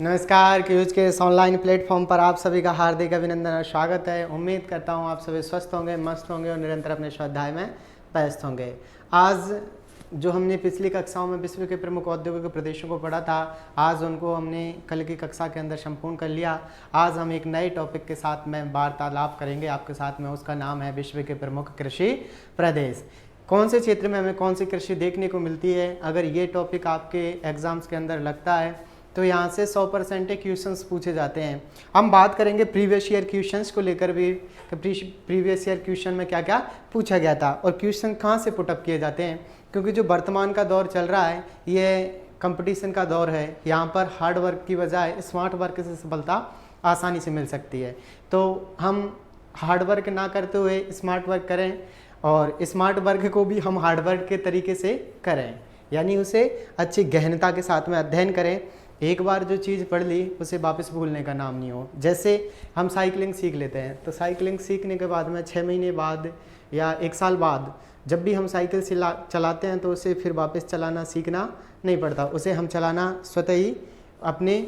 नमस्कार। क्यूज के इस ऑनलाइन प्लेटफॉर्म पर आप सभी का हार्दिक अभिनंदन और स्वागत है। उम्मीद करता हूँ आप सभी स्वस्थ होंगे, मस्त होंगे और निरंतर अपने स्वाध्याय में व्यस्त होंगे। आज जो हमने पिछली कक्षाओं में विश्व के प्रमुख औद्योगिक प्रदेशों को पढ़ा था, आज उनको हमने कल की कक्षा के अंदर संपूर्ण कर लिया। आज हम एक नए टॉपिक के साथ में वार्तालाप करेंगे आपके साथ में। उसका नाम है विश्व के प्रमुख कृषि प्रदेश। कौन से क्षेत्र में हमें कौन सी कृषि देखने को मिलती है। अगर ये टॉपिक आपके एग्जाम्स के अंदर लगता है तो यहाँ से 100% क्वेश्चंस पूछे जाते हैं। हम बात करेंगे प्रीवियस ईयर क्वेश्चंस को लेकर भी, प्रीवियस ईयर क्वेश्चन में क्या क्या पूछा गया था और क्वेश्चन कहाँ से पुटअप किए जाते हैं। क्योंकि जो वर्तमान का दौर चल रहा है ये कंपटीशन का दौर है। यहाँ पर हार्ड वर्क की बजाय स्मार्ट वर्क से सफलता आसानी से मिल सकती है। तो हम हार्ड वर्क ना करते हुए स्मार्ट वर्क करें और स्मार्ट वर्क को भी हम हार्ड वर्क के तरीके से करें, यानी उसे अच्छी गहनता के साथ में अध्ययन करें। एक बार जो चीज़ पढ़ ली उसे वापस भूलने का नाम नहीं हो। जैसे हम साइकिलिंग सीख लेते हैं तो साइकिलिंग सीखने के बाद में 6 महीने बाद या 1 साल बाद जब भी हम साइकिल चलाते हैं तो उसे फिर वापस चलाना सीखना नहीं पड़ता। उसे हम चलाना स्वतः ही अपने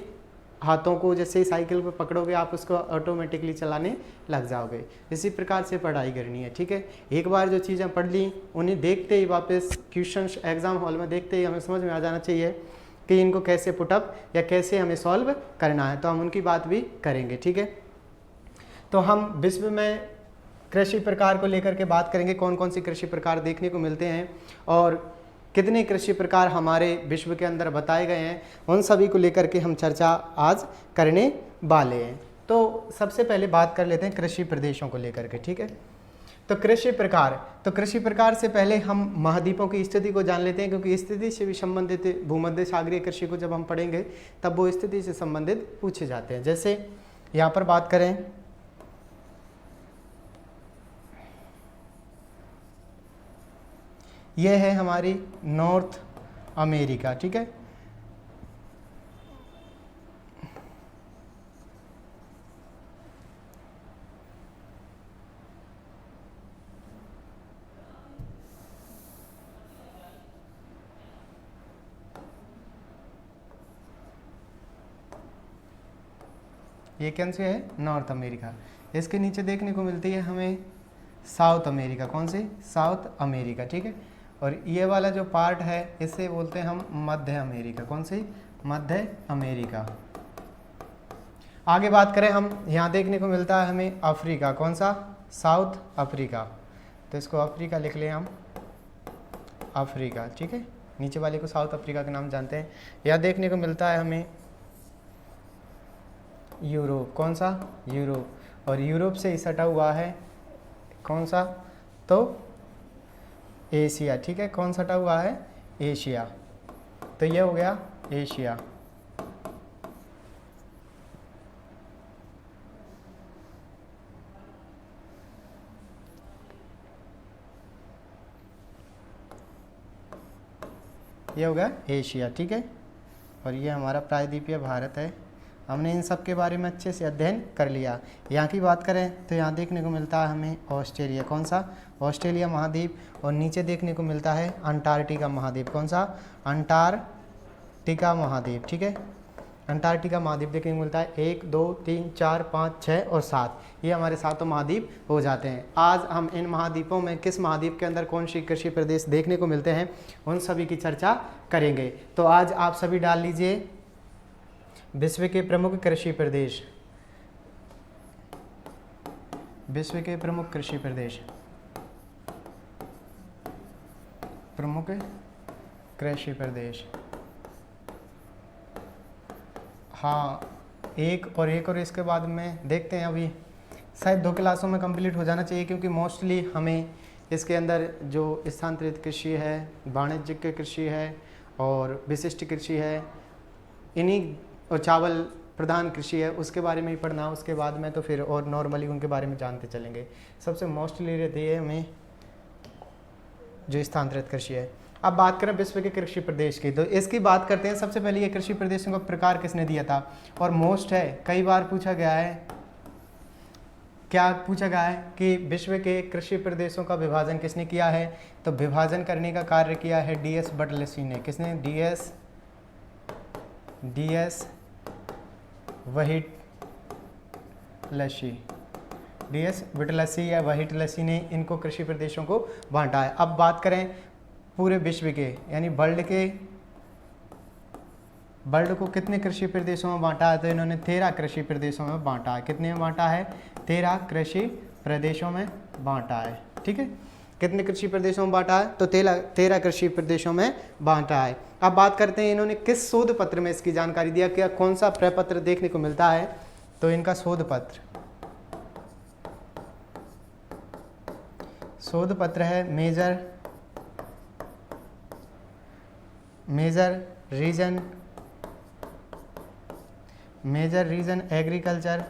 हाथों को जैसे ही साइकिल को पकड़ोगे आप उसको ऑटोमेटिकली चलाने लग जाओगे। इसी प्रकार से पढ़ाई करनी है, ठीक है। एक बार जो चीज़ें पढ़ ली उन्हें देखते ही वापस क्वेश्चन एग्जाम हॉल में देखते ही हमें समझ में आ जाना चाहिए कि इनको कैसे पुटअप या कैसे हमें सॉल्व करना है। तो हम उनकी बात भी करेंगे, ठीक है। तो हम विश्व में कृषि प्रकार को लेकर के बात करेंगे, कौन कौन सी कृषि प्रकार देखने को मिलते हैं और कितने कृषि प्रकार हमारे विश्व के अंदर बताए गए हैं, उन सभी को लेकर के हम चर्चा आज करने वाले हैं। तो सबसे पहले बात कर लेते हैं कृषि प्रदेशों को लेकर के, ठीक है। तो कृषि प्रकार से पहले हम महाद्वीपों की स्थिति को जान लेते हैं, क्योंकि स्थिति से भी संबंधित भूमध्य सागरीय कृषि को जब हम पढ़ेंगे तब वो स्थिति से संबंधित पूछे जाते हैं। जैसे यहाँ पर बात करें, यह है हमारी नॉर्थ अमेरिका, ठीक है। ये कौन से है? North America. इसके नीचे देखने को मिलती है हमें साउथ अमेरिका। कौन सी? साउथ अमेरिका, ठीक है। और ये वाला जो पार्ट है इसे बोलते हैं हम मध्य अमेरिका। कौन सी? मध्य अमेरिका। आगे बात करें हम, यहाँ देखने को मिलता है हमें अफ्रीका। कौन सा? South Africa. तो इसको अफ्रीका लिख लें हम, अफ्रीका, ठीक है। नीचे वाले को साउथ अफ्रीका के नाम जानते हैं। यहाँ देखने को मिलता है हमें यूरोप। कौन सा? यूरोप। और यूरोप से ही सटा हुआ है कौन सा? तो एशिया, ठीक है। कौन सटा हुआ है? एशिया। तो ये हो गया एशिया। ये हो गया एशिया, ठीक है। और ये हमारा प्रायद्वीपीय भारत है। हमने इन सब के बारे में अच्छे से अध्ययन कर लिया। यहाँ की बात करें तो यहाँ देखने को मिलता है हमें ऑस्ट्रेलिया। कौन सा? ऑस्ट्रेलिया महाद्वीप। और नीचे देखने को मिलता है अंटार्कटिका महाद्वीप। कौन सा? अंटार्कटिका महाद्वीप, ठीक है। अंटार्कटिका महाद्वीप देखने को मिलता है 1 2 3 4 5 6 और 7। ये हमारे 7 महाद्वीप हो जाते हैं। आज हम इन महाद्वीपों में किस महाद्वीप के अंदर कौन सी कृषि प्रदेश देखने को मिलते हैं उन सभी की चर्चा करेंगे। तो आज आप सभी डाल लीजिए विश्व के प्रमुख कृषि प्रदेश। विश्व के प्रमुख कृषि प्रदेश, प्रमुख कृषि प्रदेश। हाँ, एक और इसके बाद में देखते हैं। अभी शायद 2 क्लासों में कंप्लीट हो जाना चाहिए, क्योंकि मोस्टली हमें इसके अंदर जो स्थानांतरित कृषि है, वाणिज्यिक कृषि है और विशिष्ट कृषि है, इन्हीं और चावल प्रधान कृषि है, उसके बारे में ही पढ़ना। उसके बाद में तो फिर और नॉर्मली उनके बारे में जानते चलेंगे। सबसे मोस्टली रहती है हमें जो स्थानांतरित कृषि है। अब बात करें विश्व के कृषि प्रदेश की, तो इसकी बात करते हैं। सबसे पहले ये कृषि प्रदेशों का प्रकार किसने दिया था? और मोस्ट है, कई बार पूछा गया है। क्या पूछा गया है कि विश्व के कृषि प्रदेशों का विभाजन किसने किया है? तो विभाजन करने का कार्य किया है DS बटलेसी ने। किसने? DS व्हिटलसी, DS व्हिटलसी या व्हिटलसी ने इनको कृषि प्रदेशों को बांटा है। अब बात करें पूरे विश्व के, यानी वर्ल्ड को कितने कृषि प्रदेशों में बांटा है, तो इन्होंने 13 कृषि प्रदेशों में बांटा है। कितने में बांटा है? 13 कृषि प्रदेशों में बांटा है। ठीक है, कितने कृषि प्रदेशों में बांटा है? तो 13 कृषि प्रदेशों में बांटा है। अब बात करते हैं इन्होंने किस शोध पत्र में इसकी जानकारी दिया, क्या कौन सा प्रपत्र देखने को मिलता है, तो इनका शोध पत्र है major region agriculture,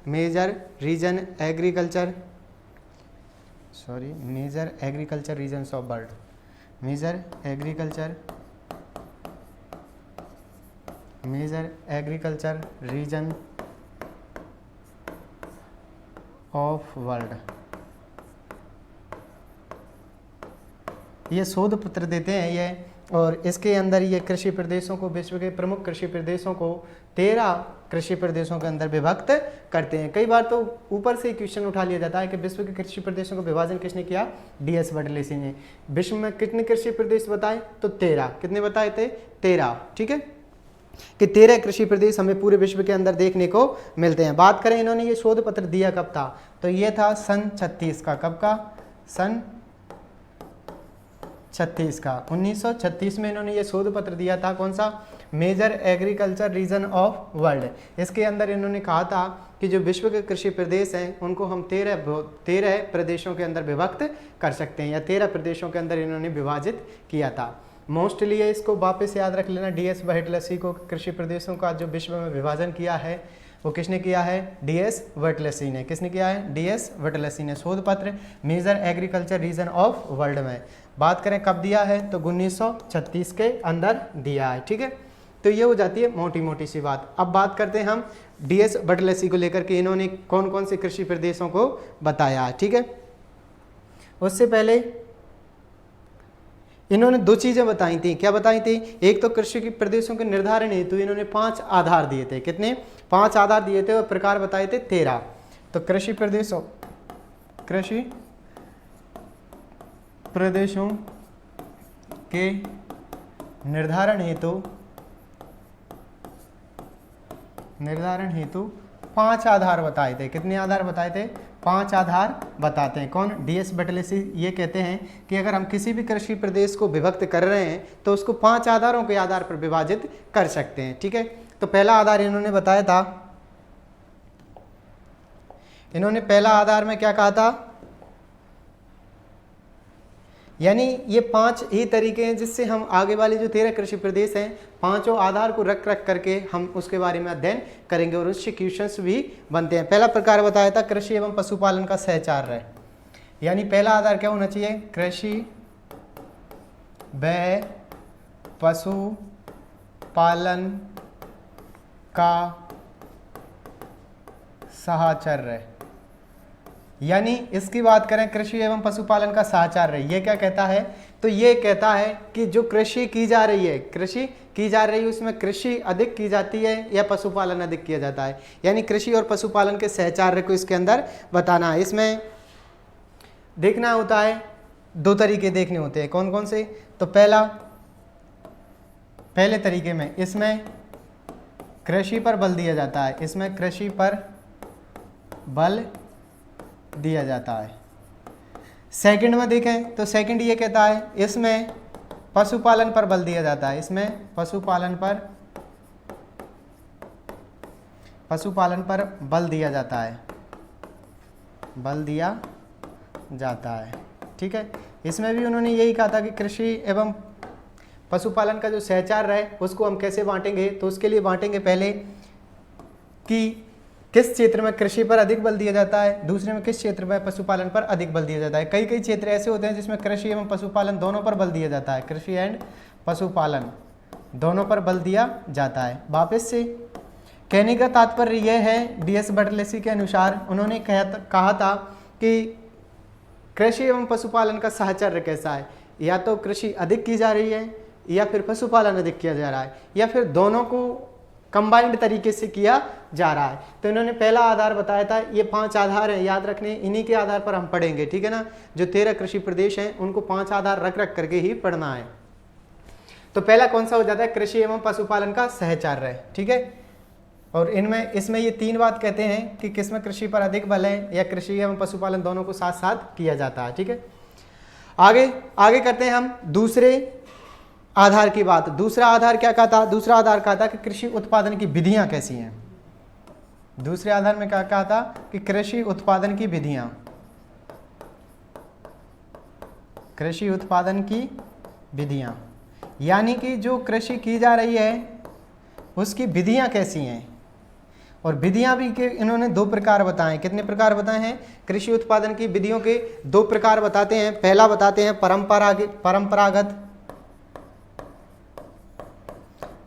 major agriculture regions of world, major agriculture region of world, ये शोध पत्र देते हैं ये। और इसके अंदर ये कृषि प्रदेशों को, विश्व के प्रमुख कृषि प्रदेशों को 13 कृषि प्रदेशों के अंदर विभक्त करते हैं। कई बार तो ऊपर से क्वेश्चन उठा लिया जाता है कि विश्व के कृषि प्रदेशों का विभाजन किसने किया? DS व्हिटलसी ने। विश्व में कितने कृषि प्रदेश बताए? तो 13। कितने बताए थे? 13। ठीक है, कि 13 कृषि प्रदेश हमें पूरे विश्व के अंदर देखने को मिलते हैं। बात करें इन्होंने ये शोध पत्र दिया कब था, तो ये था सन 36 का। कब का? सन 36 का। 1936 में इन्होंने ये शोध पत्र दिया था। कौन सा? Major agriculture region of world. इसके अंदर इन्होंने कहा था कि जो विश्व के कृषि प्रदेश हैं उनको हम 13 प्रदेशों के अंदर विभक्त कर सकते हैं, या 13 प्रदेशों के अंदर इन्होंने विभाजित किया था। मोस्टली इसको वापस याद रख लेना, DS व्हिटलसी को कृषि प्रदेशों का जो विश्व में विभाजन किया है वो किसने किया है? DS व्हिटलसी ने। किसने किया है? DS व्हिटलसी ने। शोध पत्र major agriculture region of world में बात करें कब दिया है, तो 1936 के अंदर दिया है। ठीक है, तो ये हो जाती है मोटी मोटी सी बात। अब बात करते हैं हम DS व्हिटलसी को लेकर के इन्होंने कौन कौन से कृषि प्रदेशों को बताया है। ठीक है, उससे पहले इन्होंने 2 चीजें बताई थी। क्या बताई थी? एक तो कृषि के प्रदेशों के निर्धारण हेतु इन्होंने 5 आधार दिए थे। कितने? 5 आधार दिए थे और प्रकार बताए थे 13। तो कृषि प्रदेशों के निर्धारण हेतु 5 आधार बताए थे। कितने आधार बताए थे? 5 आधार बताते हैं। कौन? DS व्हिटलसी ये कहते हैं कि अगर हम किसी भी कृषि प्रदेश को विभक्त कर रहे हैं तो उसको 5 आधारों के आधार पर विभाजित कर सकते हैं। ठीक है, तो पहला आधार इन्होंने बताया था, इन्होंने पहला आधार में क्या कहा था, यानी ये 5 ही तरीके हैं जिससे हम आगे वाले जो 13 कृषि प्रदेश हैं, 5 आधार को रख करके हम उसके बारे में अध्ययन करेंगे और उससे क्वेश्चंस भी बनते हैं। पहला प्रकार बताया था कृषि एवं पशुपालन का सहचार्य, यानी पहला आधार क्या होना चाहिए? कृषि व पशुपालन का साहचर्य, यानी इसकी बात करें कृषि एवं पशुपालन का साहचर्य, ये क्या कहता है? तो ये कहता है कि जो कृषि की जा रही है उसमें कृषि अधिक की जाती है या पशुपालन अधिक किया जाता है, यानी कृषि और पशुपालन के सहचार्य को इसके अंदर बताना है। इसमें देखना होता है, 2 तरीके देखने होते हैं। कौन कौन से? तो पहले तरीके में इसमें कृषि पर बल दिया जाता है, इसमें कृषि पर बल दिया जाता है। सेकंड में देखें तो सेकंड ये कहता है इसमें पशुपालन पर बल दिया जाता है, इसमें पशुपालन पर बल दिया जाता है। ठीक है, इसमें भी उन्होंने यही कहा था कि कृषि एवं पशुपालन का जो सहचार्य है उसको हम कैसे बांटेंगे, तो उसके लिए बांटेंगे पहले कि किस क्षेत्र में कृषि पर अधिक बल दिया जाता है, दूसरे में किस क्षेत्र में पशुपालन पर अधिक बल दिया जाता है। कई क्षेत्र ऐसे होते हैं जिसमें कृषि एवं पशुपालन दोनों पर बल दिया जाता है, कृषि एंड पशुपालन दोनों पर बल दिया जाता है। वापस से कहने का तात्पर्य यह है, DS व्हिटलसी के अनुसार उन्होंने कहा था कि कृषि एवं पशुपालन का साहचर्य कैसा है, या तो कृषि अधिक की जा रही है या फिर पशुपालन अधिक किया जा रहा है, या फिर दोनों को कंबाइंड तरीके से किया जा रहा है। तो इन्होंने पहला आधार बताया था, ये 5 आधार हैं, याद रखने, इन्हीं के आधार पर हम पढ़ेंगे, ठीक है ना। जो 13 कृषि प्रदेश हैं उनको 5 आधार रख रख करके ही पढ़ना है। तो पहला कौन सा हो जाता है, कृषि एवं पशुपालन का सहचार्य, ठीक है। और इसमें ये 3 बात कहते हैं कि किसमें कृषि पर अधिक बल है, या कृषि एवं पशुपालन दोनों को साथ साथ किया जाता है, ठीक है। आगे करते हैं हम दूसरे आधार की बात। दूसरा आधार क्या कहा था, दूसरा आधार कहा था कि कृषि उत्पादन की विधियां कैसी हैं। दूसरे आधार में क्या कहा था कि कृषि उत्पादन की विधियां, कृषि उत्पादन की विधियां, यानी कि जो कृषि की जा रही है उसकी विधियां कैसी हैं। और विधियां भी के इन्होंने 2 प्रकार बताए। कितने प्रकार बताए हैं, कृषि उत्पादन की विधियों के 2 प्रकार बताते हैं। पहला बताते हैं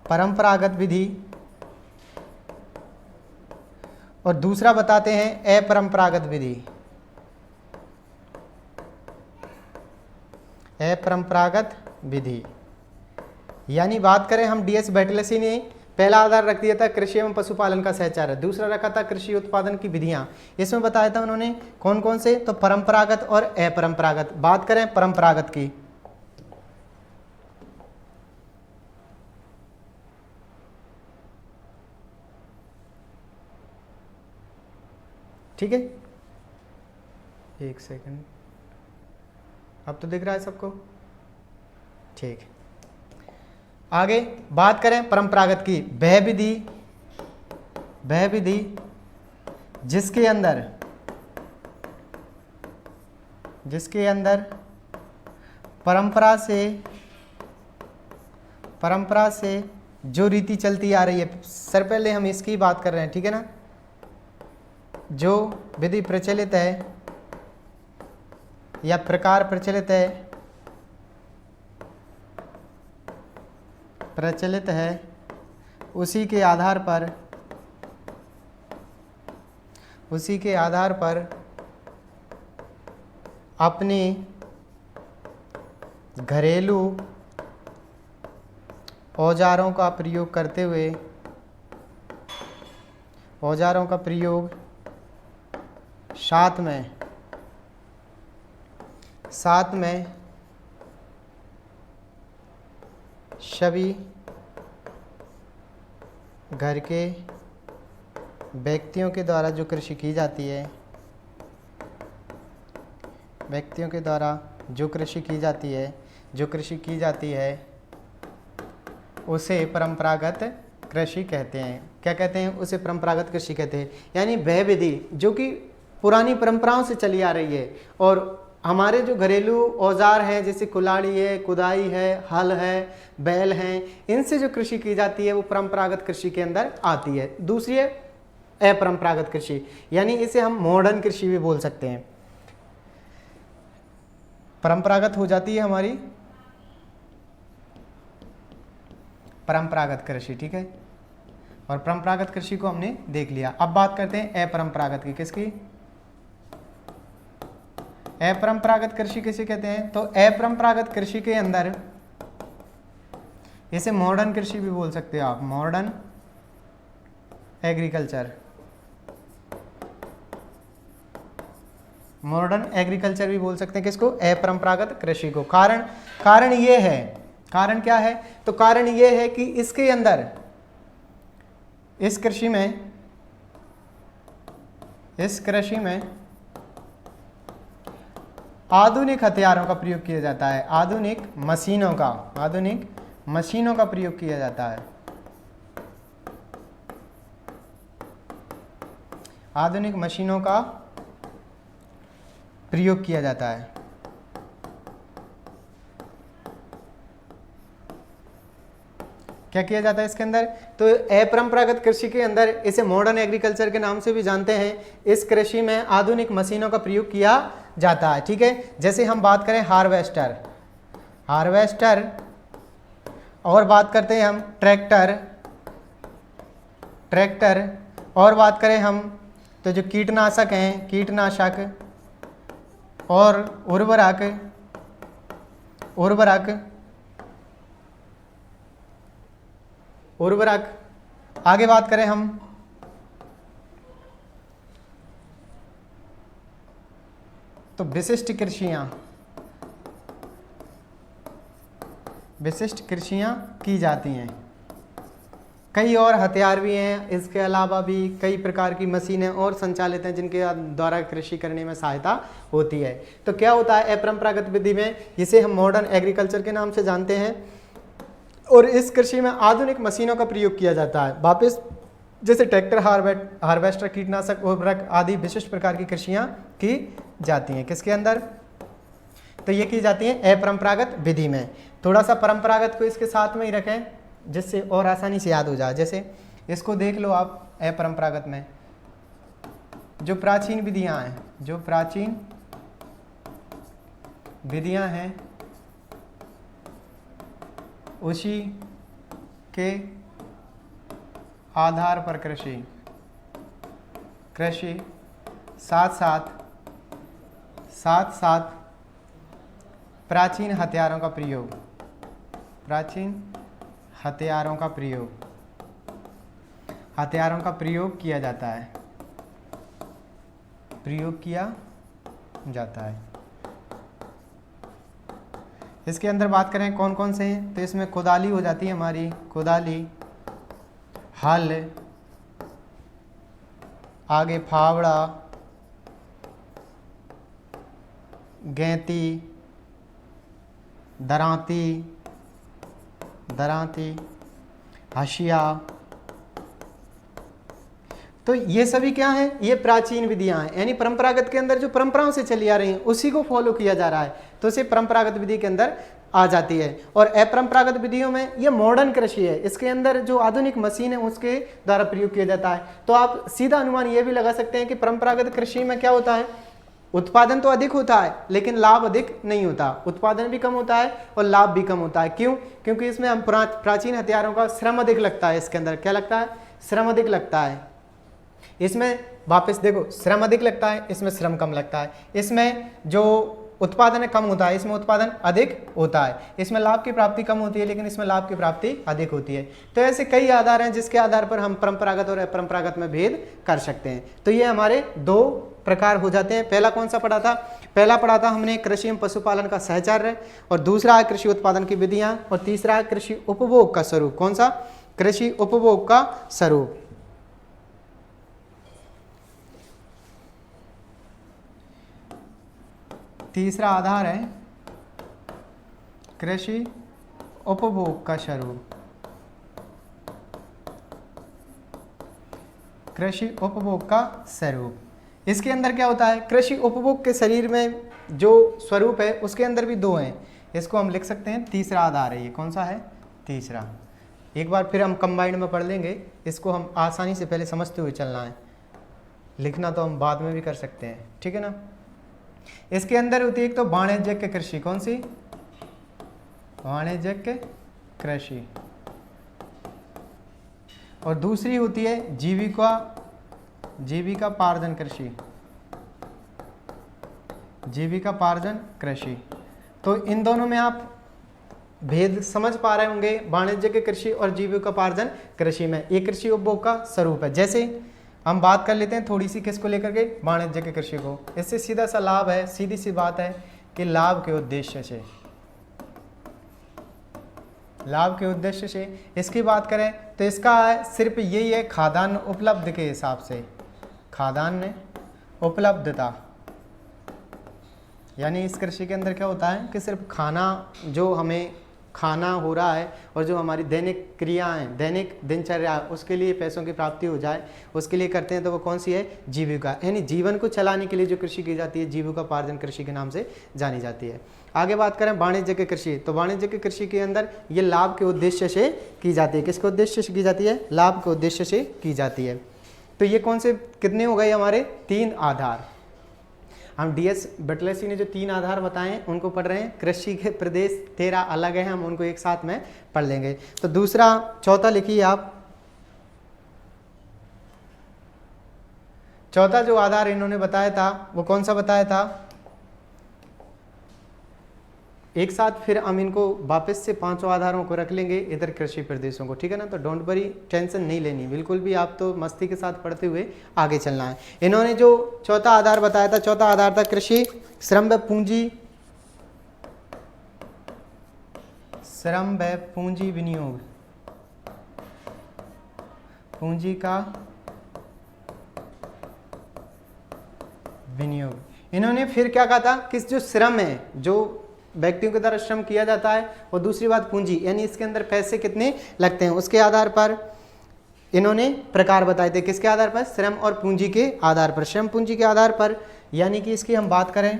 परंपरागत विधि, और दूसरा बताते हैं अपरंपरागत विधि। अपरंपरागत विधि यानी बात करें हम, DS बैटलसी ने पहला आधार रख दिया था कृषि एवं पशुपालन का सहचार्य, दूसरा रखा था कृषि उत्पादन की विधियां। इसमें बताया था उन्होंने कौन कौन से, तो परंपरागत और अपरंपरागत। बात करें परंपरागत की, ठीक है, एक सेकंड, अब तो दिख रहा है सबको, ठीक। आगे बात करें परंपरागत की, वह विधि जिसके अंदर परंपरा से जो रीति चलती आ रही है। सर पहले हम इसकी बात कर रहे हैं, ठीक है ना। जो विधि प्रचलित है या प्रकार प्रचलित है उसी के आधार पर अपने घरेलू औजारों का प्रयोग करते हुए, औजारों का प्रयोग साथ में सभी घर के व्यक्तियों के द्वारा जो कृषि की जाती है, उसे परंपरागत कृषि कहते हैं। क्या कहते हैं, उसे परंपरागत कृषि कहते हैं। यानी वह विधि जो कि पुरानी परंपराओं से चली आ रही है, और हमारे जो घरेलू औजार हैं जैसे कुल्हाड़ी है, कुदाई है, हल है, बैल हैं, इनसे जो कृषि की जाती है वो परंपरागत कृषि के अंदर आती है। दूसरी है अपरंपरागत कृषि, यानी इसे हम मॉडर्न कृषि भी बोल सकते हैं। परंपरागत हो जाती है हमारी परंपरागत कृषि, ठीक है। और परंपरागत कृषि को हमने देख लिया। अब बात करते हैं अपरंपरागत की। किसकी, अपरंपरागत कृषि किसे कहते हैं, तो अपरंपरागत कृषि के अंदर इसे मॉडर्न कृषि भी बोल सकते हो आप, मॉडर्न एग्रीकल्चर भी बोल सकते हैं। किसको, अपरंपरागत कृषि को। कारण ये है, कारण क्या है, तो कारण ये है कि इसके अंदर, इस कृषि में आधुनिक हथियारों का प्रयोग किया जाता है, आधुनिक मशीनों का प्रयोग किया जाता है। आधुनिक मशीनों का प्रयोग किया जाता है। क्या किया जाता है इसके अंदर, तो अपरंपरागत कृषि के अंदर इसे मॉडर्न एग्रीकल्चर के नाम से भी जानते हैं। इस कृषि में आधुनिक मशीनों का प्रयोग किया जाता है, ठीक है। जैसे हम बात करें हार्वेस्टर, और बात करते हैं हम ट्रैक्टर, और बात करें हम तो जो कीटनाशक हैं, और उर्वरक आगे बात करें हम तो विशिष्ट कृषियाँ की जाती हैं। कई और हथियार भी हैं, इसके अलावा भी कई प्रकार की मशीनें और संचालित हैं जिनके द्वारा कृषि करने में सहायता होती है। तो क्या होता है अपरंपरागत विधि में, जिसे हम मॉडर्न एग्रीकल्चर के नाम से जानते हैं, और इस कृषि में आधुनिक मशीनों का प्रयोग किया जाता है। वापस जैसे ट्रैक्टर, हार्वेस्टर, कीटनाशक, उर्वरक आदि विशिष्ट प्रकार की कृषियाँ की जाती हैं। किसके अंदर? तो ये की जाती हैं अपरंपरागत विधि में। थोड़ा सा परंपरागत को इसके साथ में ही रखें जिससे और आसानी से याद हो जाए। जैसे इसको देख लो आप, अपरंपरागत में जो प्राचीन विधियां हैं उसी के आधार पर कृषि साथ साथ प्राचीन हथियारों का प्रयोग किया जाता है। इसके अंदर बात करें कौन कौन से हैं, तो इसमें कुदाली हो जाती है हमारी, कुदाली, हल, आगे फावड़ा, गैंती, दरांती, हशिया। तो ये सभी क्या है? ये प्राचीन विधियां हैं, यानी परंपरागत के अंदर जो परंपराओं से चली आ रही हैं उसी को फॉलो किया जा रहा है, तो इसे परंपरागत विधि के अंदर आ जाती है। और अपरंपरागत विधियों में ये मॉडर्न कृषि है, इसके अंदर जो आधुनिक मशीन है उसके द्वारा प्रयोग किया जाता है। तो आप सीधा अनुमान ये भी लगा सकते हैं कि परंपरागत कृषि में क्या होता है, उत्पादन तो अधिक होता है लेकिन लाभ अधिक नहीं होता, उत्पादन भी कम होता है और लाभ भी कम होता है। क्यों? क्योंकि इसमें हम प्राचीन हथियारों का श्रम अधिक लगता है। इसके अंदर क्या लगता है? श्रम अधिक लगता है। इसमें वापस देखो, श्रम अधिक लगता है, इसमें श्रम कम लगता है। इसमें जो उत्पादन कम होता है, इसमें उत्पादन अधिक होता है। इसमें लाभ की प्राप्ति कम होती है लेकिन इसमें लाभ की प्राप्ति अधिक होती है। तो ऐसे कई आधार हैं जिसके आधार पर हम परंपरागत और अपरंपरागत में भेद कर सकते हैं। तो ये हमारे दो प्रकार हो जाते हैं। पहला कौन सा पढ़ा था? पहला पढ़ा था हमने कृषि एवं पशुपालन का सहचर्य, और दूसरा है कृषि उत्पादन की विधियां, और तीसरा है कृषि उपभोग का स्वरूप। कौन सा? कृषि उपभोग का स्वरूप। तीसरा आधार है कृषि उपभोग का स्वरूप। कृषि उपभोग का स्वरूप। इसके अंदर क्या होता है? कृषि उपभोग के शरीर में जो स्वरूप है उसके अंदर भी दो हैं, इसको हम लिख सकते हैं तीसरा आधार है। ये कौन सा है? तीसरा। एक बार फिर हम कंबाइंड में पढ़ लेंगे, इसको हम आसानी से पहले समझते हुए चलना है, लिखना तो हम बाद में भी कर सकते हैं, ठीक है ना। इसके अंदर होती है एक तो वाणिज्यिक कृषि। कौन सी? वाणिज्यिक कृषि। और दूसरी होती है जीविकापार्जन कृषि। जीविकापार्जन कृषि। तो इन दोनों में आप भेद समझ पा रहे होंगे, वाणिज्यिक कृषि और जीविकोपार्जन कृषि में। एक कृषि उपभोग का स्वरूप है। जैसे हम बात कर लेते हैं थोड़ी सी किसको लेकर के, वाणिज्यिक कृषि को। इससे सीधा सा लाभ है, सीधी सी बात है कि लाभ के उद्देश्य से इसकी बात करें तो इसका सिर्फ यही है खाद्यान्न उपलब्ध के हिसाब से, खाद्यान्न उपलब्धता। यानी इस कृषि के अंदर क्या होता है कि सिर्फ खाना, जो हमें खाना हो रहा है और जो हमारी दैनिक क्रियाएं, दैनिक दिनचर्या, उसके लिए पैसों की प्राप्ति हो जाए, उसके लिए करते हैं। तो वो कौन सी है? जीविका। यानी जीवन को चलाने के लिए जो कृषि की जाती है जीविकोपार्जन कृषि के नाम से जानी जाती है। आगे बात करें वाणिज्यिक कृषि, तो वाणिज्यिक कृषि के अंदर ये लाभ के उद्देश्य से की जाती है। किसके उद्देश्य से की जाती है? लाभ के उद्देश्य से की जाती है। तो ये कौन से कितने हो गए हमारे? 3 आधार। हम DS बटलसी ने जो 3 आधार बताए हैं उनको पढ़ रहे हैं। कृषि के प्रदेश 13 अलग है, हम उनको एक साथ में पढ़ लेंगे। तो दूसरा, चौथा लिखिए आप। चौथा जो आधार इन्होंने बताया था वो कौन सा बताया था? एक साथ फिर हम इनको वापस से पांचों आधारों को रख लेंगे इधर कृषि प्रदेशों को, ठीक है ना। तो डोंट वरी, टेंशन नहीं लेनी बिल्कुल भी, आप तो मस्ती के साथ पढ़ते हुए आगे चलना है। इन्होंने जो चौथा आधार बताया था, चौथा आधार था कृषि श्रम व पूंजी, श्रम व पूंजी विनियोग, पूंजी का विनियोग। इन्होंने फिर क्या कहा था कि जो श्रम है, जो व्यक्तियों के द्वारा श्रम किया जाता है, और दूसरी बात पूंजी, यानी इसके अंदर पैसे कितने लगते हैं, उसके आधार पर इन्होंने प्रकार बताए थे। किसके आधार पर? श्रम और पूंजी के आधार पर, श्रम पूंजी के आधार पर। यानी कि इसकी हम बात करें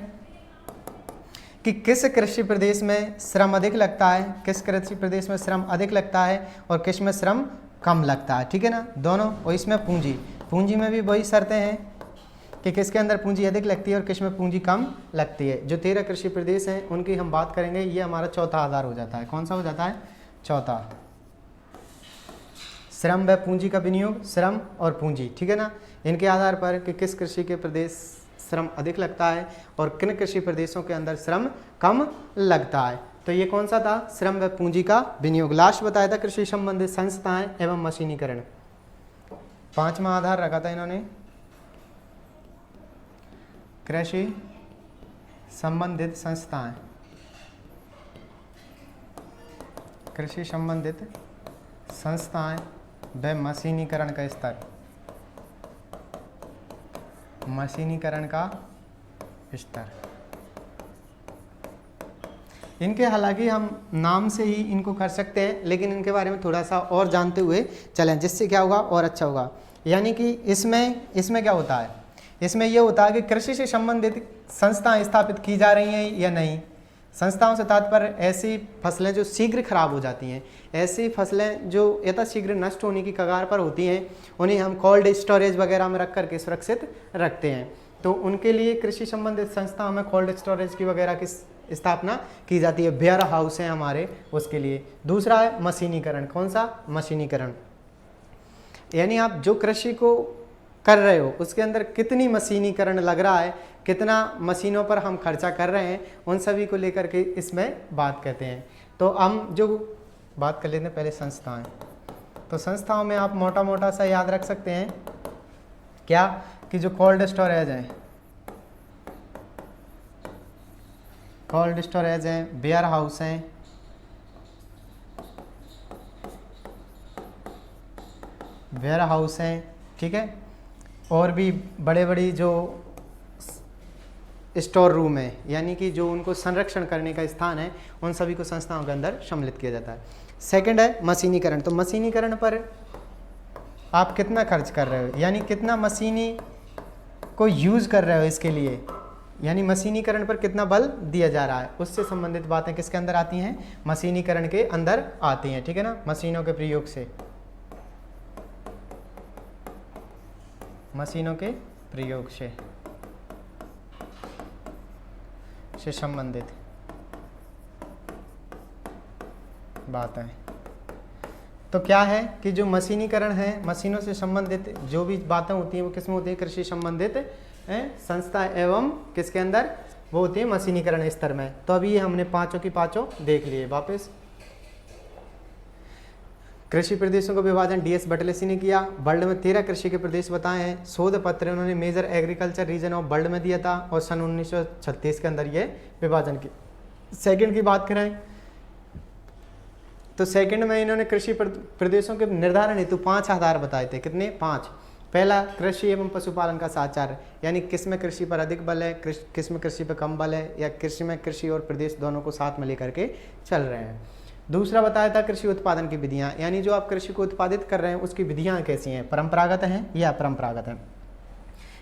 कि किस कृषि प्रदेश में श्रम अधिक लगता है, किस कृषि प्रदेश में श्रम अधिक लगता है और किस में श्रम कम लगता है, ठीक है ना, दोनों। और इसमें पूंजी, पूंजी में भी वही शर्तें हैं कि किसके अंदर पूंजी अधिक लगती है और किस में पूंजी कम लगती है। जो 13 कृषि प्रदेश हैं उनकी हम बात करेंगे, ये हमारा चौथा आधार हो जाता है। कौन सा हो जाता है? चौथा। श्रम व पूंजी का विनियोग, श्रम और पूंजी, ठीक है ना, इनके आधार पर कि किस कृषि के प्रदेश श्रम अधिक लगता है और किन कृषि प्रदेशों के अंदर श्रम कम लगता है। तो ये कौन सा था? श्रम व पूंजी का विनियोग। लास्ट बताया था कृषि संबंधित संस्थाएं एवं मशीनीकरण। पांचवा आधार रखा था इन्होंने कृषि संबंधित संस्थाएं, कृषि संबंधित संस्थाएं व मशीनीकरण का स्तर, मशीनीकरण का स्तर। इनके हालांकि हम नाम से ही इनको कर सकते हैं, लेकिन इनके बारे में थोड़ा सा और जानते हुए चलें, जिससे क्या होगा और अच्छा होगा। यानी कि इसमें क्या होता है? इसमें यह होता है कि कृषि से संबंधित संस्थाएं स्थापित की जा रही हैं या नहीं। संस्थाओं से तात्पर्य ऐसी फसलें जो शीघ्र खराब हो जाती हैं, ऐसी फसलें जो यथाशीघ्र नष्ट होने की कगार पर होती हैं, उन्हें हम कोल्ड स्टोरेज वगैरह में रख करके सुरक्षित रखते हैं। तो उनके लिए कृषि संबंधित संस्थाओं में कोल्ड स्टोरेज की वगैरह की स्थापना की जाती है, वेयर हाउस हैं हमारे उसके लिए। दूसरा है मशीनीकरण। कौन सा? मशीनीकरण। यानी आप जो कृषि को कर रहे हो उसके अंदर कितनी मशीनीकरण लग रहा है, कितना मशीनों पर हम खर्चा कर रहे हैं, उन सभी को लेकर के इसमें बात कहते हैं। तो हम जो बात कर लेते हैं पहले संस्थाएं। तो संस्थाओं में आप मोटा मोटा सा याद रख सकते हैं क्या कि जो कोल्ड स्टोरेज हैं, कोल्ड स्टोरेज हैं, वेयर हाउस हैं, वेयर हाउस हैं, ठीक है, और भी बड़े बड़ी जो स्टोर रूम है, यानी कि जो उनको संरक्षण करने का स्थान है, उन सभी को संस्थाओं के अंदर सम्मिलित किया जाता है। सेकंड है मशीनीकरण। तो मशीनीकरण पर आप कितना खर्च कर रहे हो, यानी कितना मशीनी को यूज़ कर रहे हो इसके लिए, यानी मशीनीकरण पर कितना बल दिया जा रहा है, उससे संबंधित बातें किसके अंदर आती हैं? मशीनीकरण के अंदर आती हैं, ठीक है ना, मशीनों के प्रयोग से, मशीनों के प्रयोग से संबंधित बातें। तो क्या है कि जो मशीनीकरण है, मशीनों से संबंधित जो भी बातें होती हैं वो किसमें होती है? कृषि संबंधित संस्था एवं किसके अंदर? वो होती है मशीनीकरण स्तर में। तो अभी हमने पांचों की पांचों देख लिए। वापस कृषि प्रदेशों का विभाजन डीएस बटलेसी ने किया। वर्ल्ड में 13 कृषि के प्रदेश बताए हैं। शोध पत्र उन्होंने major agriculture region of world में दिया था और सन 1936 के अंदर ये विभाजन की। सेकंड की बात करें तो सेकंड में इन्होंने कृषि प्रदेशों के निर्धारण हेतु 5 आधार बताए थे। कितने? 5। पहला कृषि एवं पशुपालन का साचार, यानी किस में कृषि पर अधिक बल है, किस में कृषि पर कम बल है, या कृषि में कृषि और प्रदेश दोनों को साथ में लेकर के चल रहे हैं। दूसरा बताया था कृषि उत्पादन की विधियां, यानी जो आप कृषि को उत्पादित कर रहे हैं उसकी विधियां कैसी हैं, परंपरागत हैं या अपरंपरागत हैं।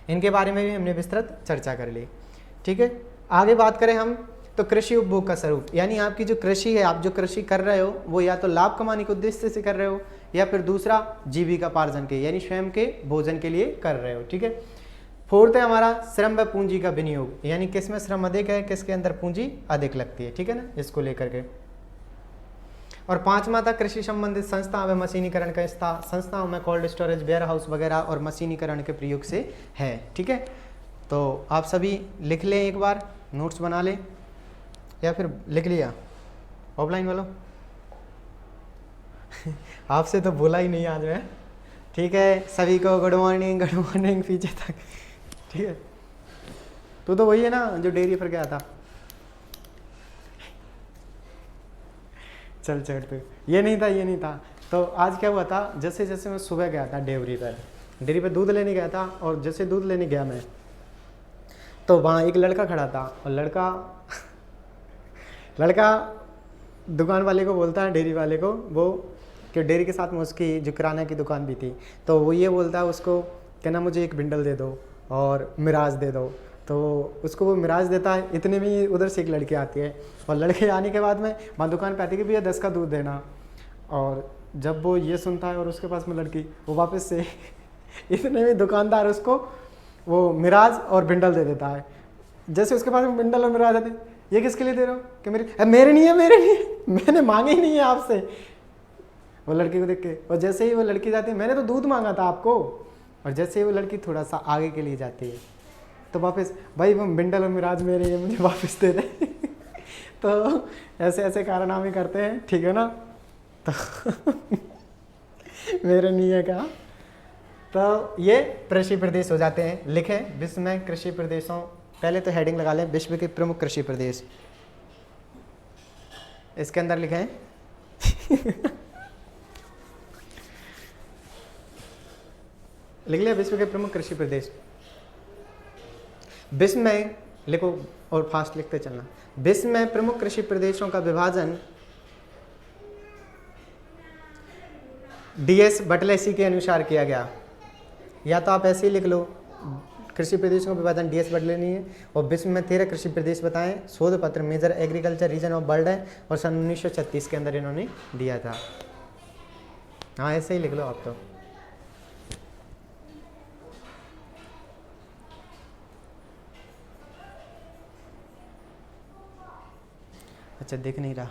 इनके बारे में भी हमने विस्तृत चर्चा कर ली, ठीक है। आगे बात करें हम तो कृषि उपभोग का स्वरूप, यानी आपकी जो कृषि है, आप जो कृषि कर रहे हो वो या तो लाभ कमाने के उद्देश्य से कर रहे हो या फिर दूसरा जीविकापार्जन के, यानी स्वयं के भोजन के लिए कर रहे हो, ठीक है। फोर्थ है हमारा श्रम व पूंजी का विनियोग, यानी किस में श्रम अधिक है, किसके अंदर पूंजी अधिक लगती है, ठीक है ना, इसको लेकर के। और पांचवा था कृषि संबंधित संस्था व मशीनीकरण का संस्थाओं में कोल्ड स्टोरेज, वेयर हाउस वगैरह और मशीनीकरण के प्रयोग से है, ठीक है। तो आप सभी लिख लें, एक बार नोट्स बना लें। या फिर लिख लिया ऑफलाइन वालों? आपसे तो बोला ही नहीं आज मैं। ठीक है, सभी को गुड मॉर्निंग पीछे तक। ठीक है, तू तो वही है ना जो डेयरी पर गया था। चल चल, तू ये नहीं था। तो आज क्या हुआ था, जैसे जैसे मैं सुबह गया था डेयरी पर दूध लेने गया था, और जैसे दूध लेने गया मैं, तो वहाँ एक लड़का खड़ा था, और लड़का दुकान वाले को बोलता है, डेयरी वाले को, वो कि डेयरी के साथ में उसकी जो किराना की दुकान भी थी, तो वो ये बोलता है उसको कि ना मुझे एक बिंडल दे दो और मिराज दे दो। तो उसको वो मिराज देता है, इतने में ही उधर से एक लड़की आती है, और लड़के आने के बाद में वहाँ दुकान पे आती है कि भैया 10 का दूध देना। और जब वो ये सुनता है और उसके पास में लड़की, वो वापस से इतने में दुकानदार उसको वो मिराज और बिंडल दे देता है। जैसे उसके पास में बिंडल और मिराज आते, ये किसके लिए दे रहे हो? कि मेरे नहीं है, मैंने मांगे ही नहीं है आपसे। वो लड़की को देख के, और जैसे ही वो लड़की जाती है, मैंने तो दूध मांगा था आपको, और जैसे ही वो लड़की थोड़ा सा आगे के लिए जाती है, तो वापस भाई वो बिंडल और मिराज मेरे, ये मुझे वापस दे दे। तो ऐसे ऐसे कारनामे करते हैं, ठीक है ना। तो मेरे नहीं है क्या। तो ये कृषि प्रदेश हो जाते हैं। लिखें विश्व में कृषि प्रदेशों, पहले तो हेडिंग लगा लें, विश्व के प्रमुख कृषि प्रदेश, इसके अंदर लिखें लिख लिया विश्व के प्रमुख कृषि प्रदेश। विश्व में लिखो और फास्ट लिखते चलना। विश्व में प्रमुख कृषि प्रदेशों का विभाजन DS बटलेसी के अनुसार किया गया, या तो आप ऐसे ही लिख लो, कृषि प्रदेशों का विभाजन DS बटलेसी है, और विश्व में 13 कृषि प्रदेश बताएं। शोध पत्र major agriculture region of world है, और सन 1936 के अंदर इन्होंने दिया था। हाँ ऐसे ही लिख लो आप तो। अच्छा दिख नहीं रहा।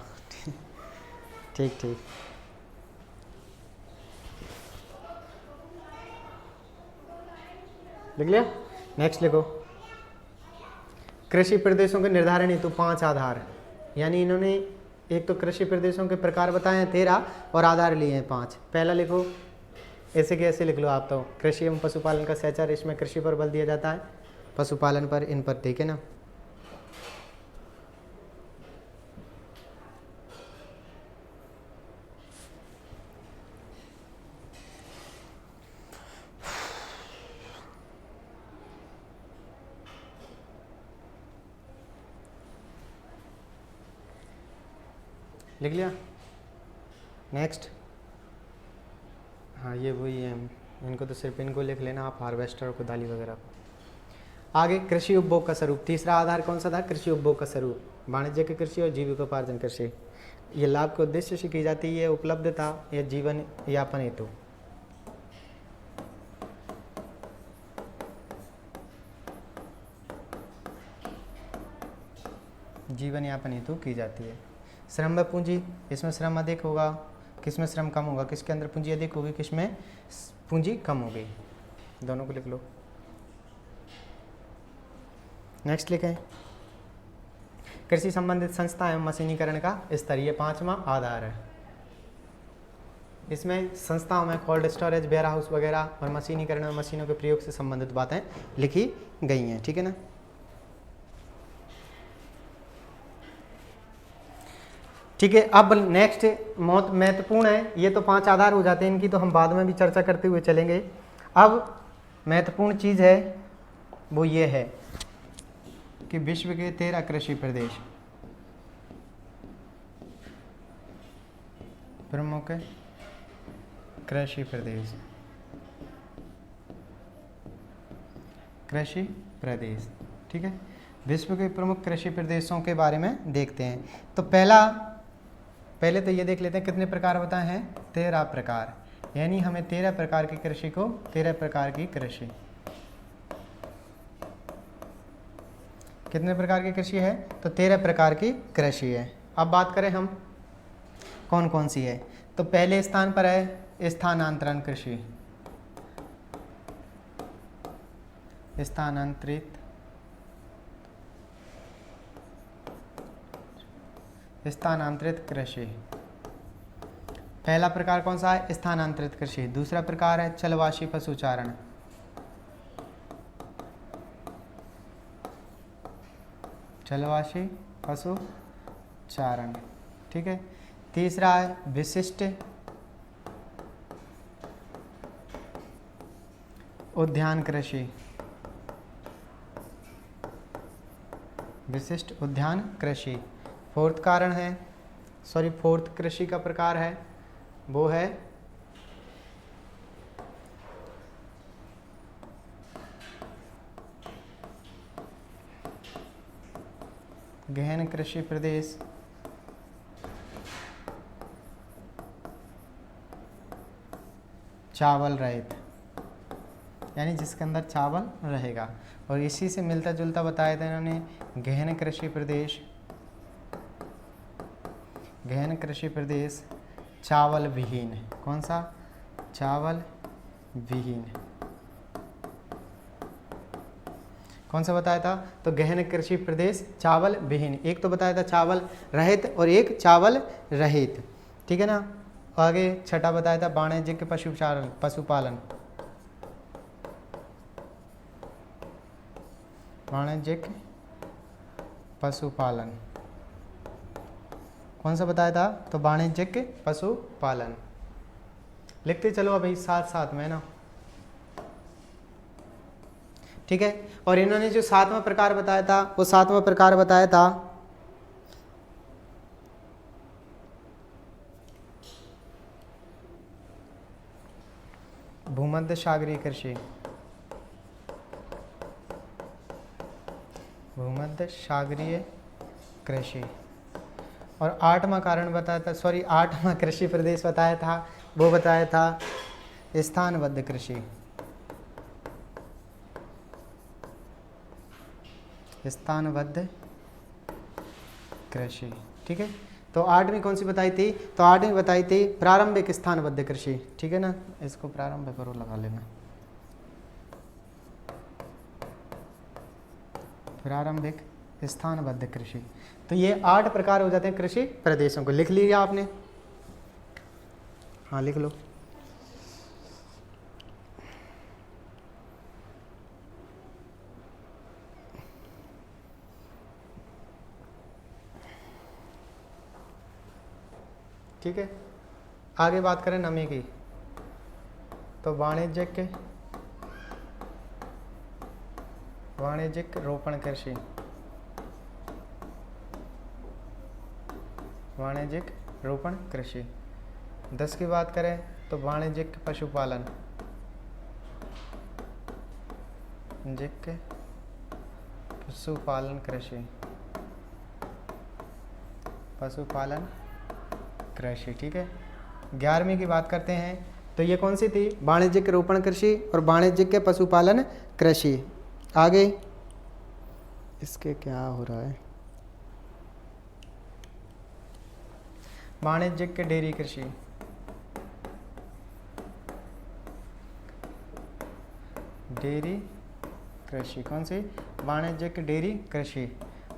ठीक ठीक, लिख लिया। नेक्स्ट लिखो, कृषि प्रदेशों के निर्धारण हेतु 5 आधार, यानी इन्होंने एक तो कृषि प्रदेशों के प्रकार बताए हैं 13, और आधार लिए हैं 5। पहला लिखो, ऐसे के ऐसे लिख लो आप तो, कृषि एवं पशुपालन का सहचार, इसमें कृषि पर बल दिया जाता है, पशुपालन पर, इन पर, ठीक है ना। लिख लिया। नेक्स्ट, हाँ ये वही है, इनको तो सिर्फ इनको लिख लेना आप, हार्वेस्टर, कुदाली वगैरह को। आगे कृषि उपभोग का स्वरूप, तीसरा आधार कौन सा था? कृषि उपभोग का स्वरूप, वाणिज्य की कृषि और जीविकोपार्जन कृषि। ये लाभ के उद्देश्य से की जाती है, उपलब्धता या जीवन यापन हेतु। जीवन यापन हेतु की जाती है। श्रम व पूंजी, इसमें श्रम अधिक होगा, किसमें श्रम कम होगा, किसके अंदर पूंजी अधिक होगी, किसमें पूंजी कम होगी, दोनों को लिख लो। नेक्स्ट लिखें, कृषि संबंधित संस्था एवं मशीनीकरण का स्तर, ये 5वां आधार है। इसमें संस्थाओं में कोल्ड स्टोरेज, वेयर हाउस वगैरह और मशीनीकरण और मशीनों के प्रयोग से संबंधित बातें लिखी गई हैं, ठीक है ना। ठीक है, अब नेक्स्ट बहुत महत्वपूर्ण है, ये तो 5 आधार हो जाते हैं, इनकी तो हम बाद में भी चर्चा करते हुए चलेंगे। अब महत्वपूर्ण चीज़ है वो ये है कि विश्व के 13 कृषि प्रदेश, प्रमुख कृषि प्रदेश, कृषि प्रदेश, ठीक है। विश्व के प्रमुख कृषि प्रदेशों के बारे में देखते हैं। तो पहले तो ये देख लेते हैं कितने प्रकार बताए हैं, 13 प्रकार, यानी हमें 13 प्रकार की कृषि को, 13 प्रकार की कृषि, कितने प्रकार की कृषि है, तो 13 प्रकार की कृषि है। अब बात करें हम कौन कौन सी है, तो पहले स्थान पर है स्थानांतरण कृषि, स्थानांतरित स्थानांतरित कृषि। पहला प्रकार कौन सा है? स्थानांतरित कृषि। दूसरा प्रकार है चलवासी पशुचारण। चलवासी पशुचारण, ठीक है। तीसरा है विशिष्ट उद्यान कृषि। विशिष्ट उद्यान कृषि। फोर्थ कृषि का प्रकार है वो है गहन कृषि प्रदेश चावल रहित, यानी जिसके अंदर चावल रहेगा। और इसी से मिलता जुलता बताया था इन्होंने गहन कृषि प्रदेश चावल विहीन। कौन सा? चावल विहीन। कौन सा बताया था? तो गहन कृषि प्रदेश चावल विहीन। एक तो बताया था चावल रहित और एक चावल रहित, ठीक है ना। आगे छठा बताया था वाणिज्यिक पशुपालन। वाणिज्यिक पशुपालन कौन सा बताया था? तो वाणिज्यिक पशुपालन। लिखते चलो अभी साथ साथ में ना, ठीक है। और इन्होंने जो सातवां प्रकार बताया था वो सातवां प्रकार बताया था भूमध्य सागरीय कृषि। भूमध्य सागरीय कृषि। और आठवां कारण बताया था, आठवां कृषि प्रदेश बताया था, वो बताया था स्थानबद्ध कृषि। स्थानबद्ध कृषि, ठीक है। तो आठवीं कौन सी बताई थी? तो आठवीं बताई थी प्रारंभिक स्थानबद्ध कृषि, ठीक है ना। इसको प्रारंभ करो, लगा लेना। प्रारंभिक स्थानबद्ध कृषि। तो ये 8 प्रकार हो जाते हैं कृषि प्रदेशों को। लिख लिया आपने? हाँ लिख लो। ठीक है। आगे बात करें नमी की, तो वाणिज्यिक रोपण कृषि। वाणिज्यिक रोपण कृषि। 10 की बात करें तो वाणिज्यिक पशुपालन। पशुपालन कृषि। पशुपालन कृषि, ठीक है। 11वीं की बात करते हैं तो ये कौन सी थी? वाणिज्यिक रोपण कृषि और वाणिज्यिक पशुपालन कृषि। आगे इसके क्या हो रहा है? वाणिज्यिक डेयरी कृषि। डेयरी कृषि कौन सी? वाणिज्यिक डेयरी कृषि।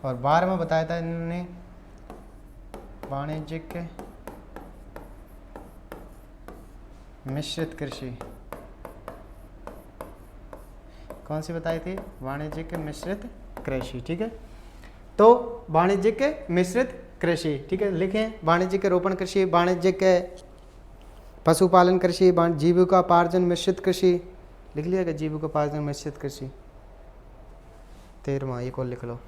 और 12वां बताया था इन्होंने वाणिज्यिक मिश्रित कृषि। कौन सी बताई थी? वाणिज्यिक मिश्रित कृषि, ठीक है। तो वाणिज्यिक मिश्रित कृषि, ठीक है। लिखें वाणिज्यिक रोपण कृषि, वाणिज्यिक पशुपालन कृषि, जीविकोपार्जन मिश्रित कृषि। लिख लिया क्या? जीविकोपार्जन मिश्रित कृषि। 13वां एक और लिख लो।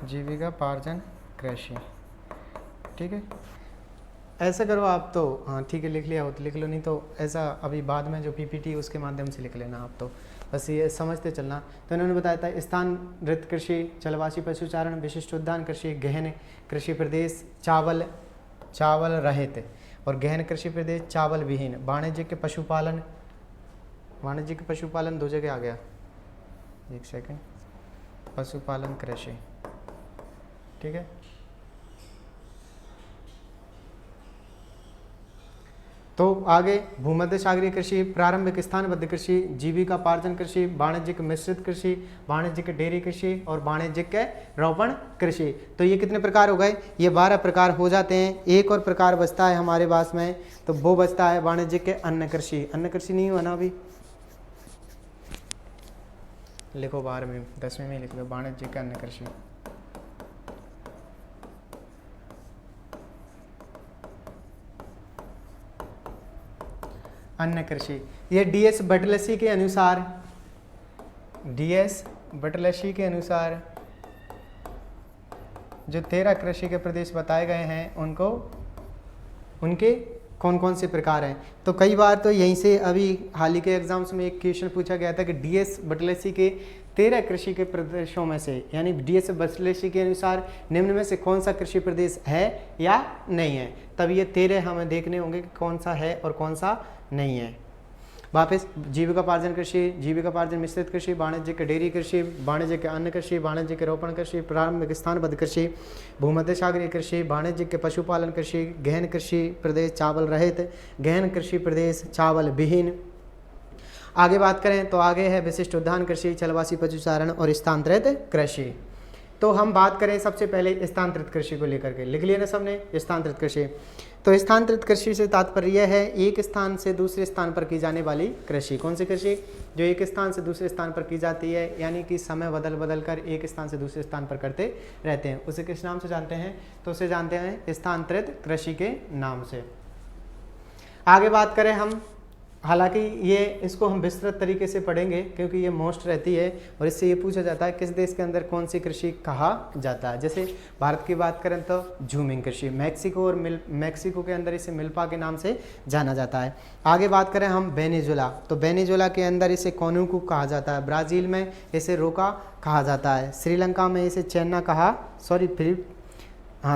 जीविकोपार्जन कृषि, ठीक है। ऐसा करो आप तो, हाँ ठीक है, लिख लिया हो तो लिख लो, नहीं तो ऐसा अभी बाद में जो पीपीटी उसके माध्यम से लिख लेना आप। तो बस ये समझते चलना। तो इन्होंने बताया था स्थानरहित कृषि, चलवासी पशुचारण, विशिष्ट उद्यान कृषि, गहन कृषि प्रदेश चावल रहित और गहन कृषि प्रदेश चावल विहीन, वाणिज्यिक पशुपालन 2 जगह आ गया, एक सेकंड, पशुपालन कृषि, ठीक है। तो आगे भूमध्य सागरीय कृषि, प्रारंभिक स्थानबद्ध कृषि, जीविकापार्जन कृषि, वाणिज्यिक मिश्रित कृषि, वाणिज्यिक डेयरी कृषि और वाणिज्यिक रोपण कृषि। तो ये कितने प्रकार हो गए? ये 12 प्रकार हो जाते हैं। एक और प्रकार बचता है हमारे पास में, तो वो बचता है वाणिज्यिक अन्न कृषि। अन्न कृषि नहीं हुआ ना अभी, लिखो 12वीं 10वीं में लिख लो वाणिज्यिक अन्न कृषि। अन्न कृषि ये डीएस बटलसी के अनुसार, डीएस बटलसी के अनुसार जो 13 कृषि के प्रदेश बताए गए हैं उनको, उनके कौन कौन से प्रकार हैं। तो कई बार तो यहीं से अभी हाल ही के एग्जाम्स में एक क्वेश्चन पूछा गया था कि डीएस बटलसी के 13 कृषि के प्रदेशों में से, यानी डीएस बटलसी के अनुसार निम्न में से कौन सा कृषि प्रदेश है या नहीं है। तब ये 13 हमें देखने होंगे कि कौन सा है और कौन सा नहीं है। वापस जीविकापार्जन कृषि, जीविकापार्जन मिश्रित कृषि, वाणिज्यिक डेयरी कृषि, वाणिज्यिक अन्न कृषि, वाणिज्यिक रोपण कृषि, प्रारंभिक स्थानबद्ध कृषि, भूमध्य सागरीय कृषि, वाणिज्यिक पशुपालन कृषि, गहन कृषि प्रदेश चावल रहित, गहन कृषि प्रदेश चावल विहीन। आगे बात करें तो आगे है विशिष्ट उद्यान कृषि, चलवासी पशुचारण और स्थानांतरित कृषि। तो हम बात करें सबसे पहले स्थानांतरित कृषि को लेकर के, लिख लिया ना सबने स्थानांतरित कृषि। तो स्थानांतरित कृषि से तात्पर्य है एक स्थान से दूसरे स्थान पर की जाने वाली कृषि। कौन सी कृषि? जो एक स्थान से दूसरे स्थान पर की जाती है, यानी कि समय बदल बदल कर एक स्थान से दूसरे स्थान पर करते रहते हैं, उसे किस नाम से जानते हैं? तो उसे जानते हैं स्थानांतरित कृषि के नाम से। आगे बात करें हम, हालांकि ये इसको हम विस्तृत तरीके से पढ़ेंगे क्योंकि ये मोस्ट रहती है और इससे ये पूछा जाता है किस देश के अंदर कौन सी कृषि कहा जाता है। जैसे भारत की बात करें तो झूमिंग कृषि, मैक्सिको और मैक्सिको के अंदर इसे मिल्पा के नाम से जाना जाता है। आगे बात करें हम वेनेजुला, तो वेनेजुला के अंदर इसे कोनुकू कहा जाता है, ब्राज़ील में इसे रोका कहा जाता है, श्रीलंका में इसे चेन्ना कहा,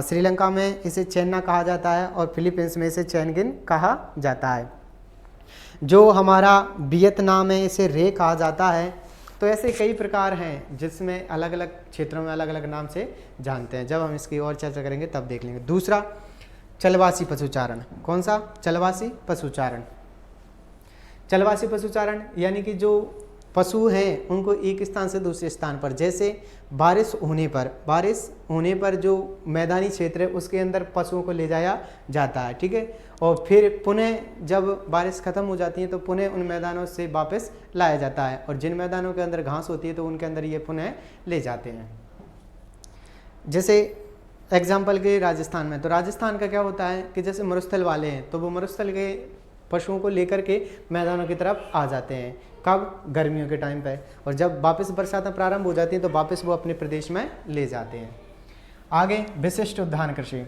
श्रीलंका में इसे चेन्ना कहा जाता है और फिलीपींस में इसे चैनगिन कहा जाता है। जो हमारा वियतनाम है इसे रे कहा जाता है। तो ऐसे कई प्रकार हैं जिसमें अलग अलग क्षेत्रों में अलग अलग नाम से जानते हैं। जब हम इसकी और चर्चा करेंगे तब देख लेंगे। दूसरा चलवासी पशुचारण। कौन सा? चलवासी पशुचारण। चलवासी पशुचारण यानी कि जो पशु हैं उनको एक स्थान से दूसरे स्थान पर, जैसे बारिश होने पर जो मैदानी क्षेत्र है उसके अंदर पशुओं को ले जाया जाता है, ठीक है, और फिर पुनः जब बारिश खत्म हो जाती है तो पुनः उन मैदानों से वापस लाया जाता है, और जिन मैदानों के अंदर घास होती है तो उनके अंदर ये पुनः ले जाते हैं। जैसे एग्जाम्पल के राजस्थान में, तो राजस्थान का क्या होता है कि जैसे मरुस्थल वाले हैं तो वो मरुस्थल के पशुओं को लेकर के मैदानों की तरफ आ जाते हैं। कब? गर्मियों के टाइम पे, और जब वापस बरसातें प्रारंभ हो जाती हैं तो वापस वो अपने प्रदेश में ले जाते हैं। आगे विशिष्ट उद्यान कृषि।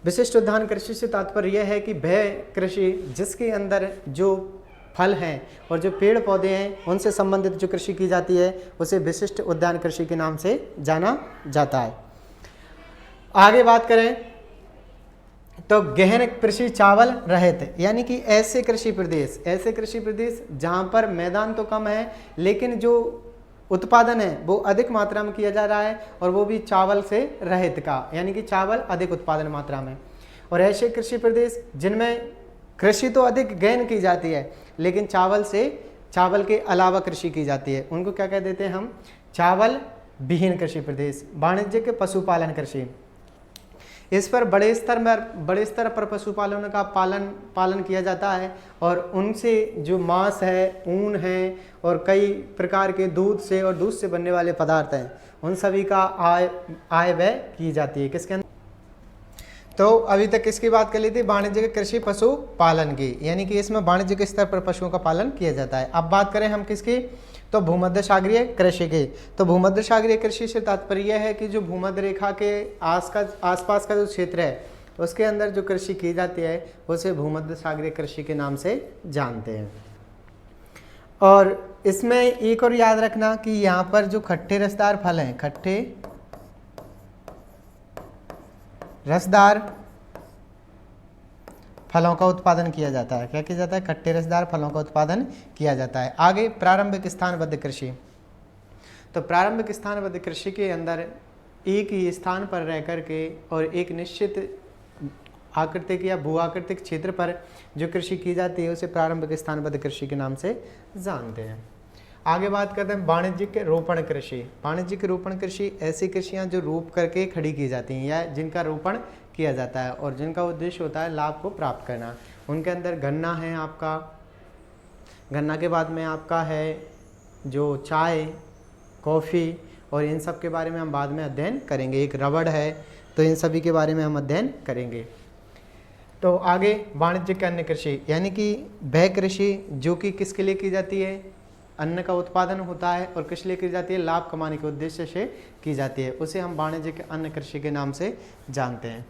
विशिष्ट उद्यान कृषि से तात्पर्य यह है कि वह कृषि जिसके अंदर जो फल हैं और जो पेड़ पौधे हैं उनसे संबंधित जो कृषि की जाती है उसे विशिष्ट उद्यान कृषि के नाम से जाना जाता है। आगे बात करें तो गहन कृषि चावल रहित, यानी कि ऐसे कृषि प्रदेश जहाँ पर मैदान तो कम है लेकिन जो उत्पादन है वो अधिक मात्रा में किया जा रहा है, और वो भी चावल से रहित का, यानी कि चावल अधिक उत्पादन मात्रा में। और ऐसे कृषि प्रदेश जिनमें कृषि तो अधिक गहन की जाती है लेकिन चावल के अलावा कृषि की जाती है, उनको क्या कह देते हैं हम? चावल विहीन कृषि प्रदेश। वाणिज्यिक पशुपालन कृषि, इस पर बड़े स्तर पर पशुपालन का पालन किया जाता है, और उनसे जो मांस है, ऊन है और कई प्रकार के दूध से बनने वाले पदार्थ हैं उन सभी का आय व्यय की जाती है। किसके अंदर? तो अभी तक किसकी बात कर ली थी? वाणिज्यिक कृषि पशुपालन की, यानी कि इसमें वाणिज्यिक स्तर पर पशुओं का पालन किया जाता है। अब बात करें हम किसकी? तो भूमध्य सागरीय कृषि की। तो भूमध्य सागरीय कृषि से तात्पर्य है कि जो भूमध्य रेखा के आसपास का जो क्षेत्र है उसके अंदर जो कृषि की जाती है उसे भूमध्य सागरीय कृषि के नाम से जानते हैं। और इसमें एक और याद रखना कि यहाँ पर जो खट्टे रसदार फल हैं, खट्टे रसदार फलों का उत्पादन किया जाता है। क्या किया जाता है? खट्टे रसदार फलों का उत्पादन किया जाता है। आगे प्रारंभिक स्थानबद्ध कृषि। तो प्रारंभिक स्थानबद्ध कृषि के अंदर एक ही स्थान पर रह कर के और एक निश्चित आकृतिक या भू आकृतिक क्षेत्र पर जो कृषि की जाती है उसे प्रारंभिक स्थानबद्ध कृषि के नाम से जानते हैं। आगे बात करते हैं वाणिज्यिक रोपण कृषि। वाणिज्यिक रोपण कृषि ऐसी कृषियाँ जो रोप करके खड़ी की जाती हैं या जिनका रोपण किया जाता है और जिनका उद्देश्य होता है लाभ को प्राप्त करना। उनके अंदर गन्ना है आपका, गन्ना के बाद में आपका है जो चाय, कॉफ़ी और इन सब के बारे में हम बाद में अध्ययन करेंगे। एक रबड़ है, तो इन सभी के बारे में हम अध्ययन करेंगे। तो आगे वाणिज्यिक अन्य कृषि यानी कि वह कृषि जो कि किसके लिए की जाती है, अन्न का उत्पादन होता है और किस लिए की जाती है, लाभ कमाने के उद्देश्य से की जाती है, उसे हम वाणिज्यिक अन्य कृषि के नाम से जानते हैं।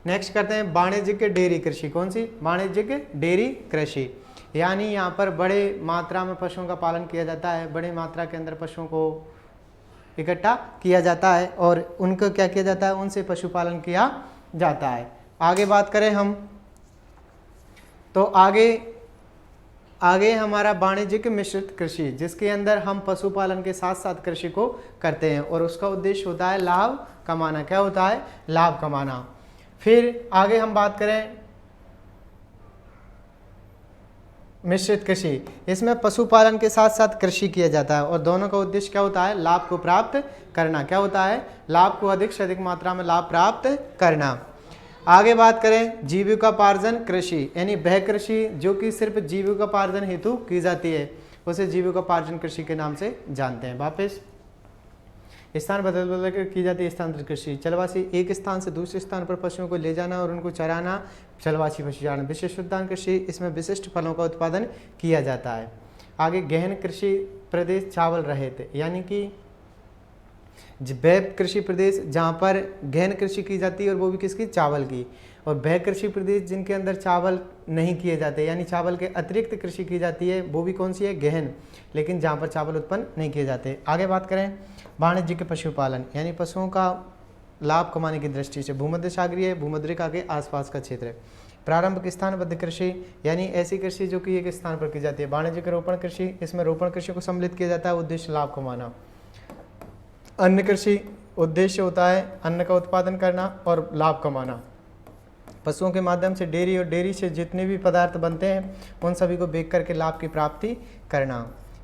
नेक्स्ट करते हैं वाणिज्यिक डेयरी कृषि। कौन सी? वाणिज्यिक डेयरी कृषि, यानी यहाँ पर बड़े मात्रा में पशुओं का पालन किया जाता है, बड़ी मात्रा के अंदर पशुओं को इकट्ठा किया जाता है और उनको क्या किया जाता है, उनसे पशुपालन किया जाता है। आगे बात करें हम तो आगे हमारा वाणिज्यिक मिश्रित कृषि, जिसके अंदर हम पशुपालन के साथ साथ कृषि को करते हैं और उसका उद्देश्य होता है लाभ कमाना। क्या होता है? लाभ कमाना। फिर आगे हम बात करें मिश्रित कृषि, इसमें पशुपालन के साथ साथ कृषि किया जाता है और दोनों का उद्देश्य क्या होता है? लाभ को प्राप्त करना। क्या होता है? लाभ को अधिक से अधिक मात्रा में लाभ प्राप्त करना। आगे बात करें जीविकोपार्जन कृषि, यानी वह कृषि जो कि सिर्फ जीविकोपार्जन हेतु की जाती है, उसे जीविकोपार्जन कृषि के नाम से जानते हैं। वापस स्थान बदल बदल कर की जाती है स्थानांतरित कृषि। चलवासी, एक स्थान से दूसरे स्थान पर पशुओं को ले जाना और उनको चराना, चलवासी पशुचारण। विशिष्ट उद्यान कृषि, इसमें विशिष्ट फलों का उत्पादन किया जाता है। आगे गहन कृषि प्रदेश चावल रहित, यानी कि वह कृषि प्रदेश जहाँ पर गहन कृषि की जाती है और वो भी किसकी? चावल की। और वह कृषि प्रदेश जिनके अंदर चावल नहीं किए जाते, यानी चावल के अतिरिक्त कृषि की जाती है, वो भी कौन सी है? गहन, लेकिन जहाँ पर चावल उत्पन्न नहीं किए जाते। आगे बात करें वाणिज्यिक पशुपालन, यानी पशुओं का लाभ कमाने की दृष्टि से। भूमध्य सागरीय, भूमध्यरेखा के आसपास का क्षेत्र। प्रारंभिक स्थानबद्ध कृषि, यानी ऐसी कृषि जो कि एक स्थान पर की जाती है। वाणिज्यिक रोपण कृषि, इसमें रोपण कृषि को सम्मिलित किया जाता है, उद्देश्य लाभ कमाना। अन्न कृषि, उद्देश्य होता है अन्न का उत्पादन करना और लाभ कमाना। पशुओं के माध्यम से डेयरी और डेयरी से जितने भी पदार्थ बनते हैं उन सभी को बेच करके लाभ की प्राप्ति करना।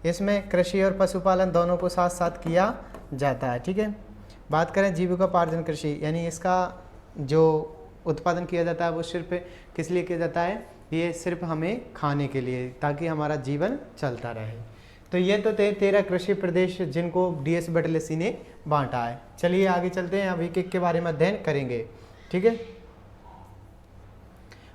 इसमें कृषि और पशुपालन दोनों को साथ साथ किया जाता है। ठीक है। बात करें जीविकोपार्जन कृषि, यानी इसका जो उत्पादन किया जाता है वो सिर्फ किस लिए किया जाता है? ये सिर्फ हमें खाने के लिए, ताकि हमारा जीवन चलता रहे। तो ये तो थे 13 कृषि प्रदेश जिनको DS बटलेसी ने बांटा है। चलिए आगे चलते हैं, अब एक के बारे में अध्ययन करेंगे। ठीक है।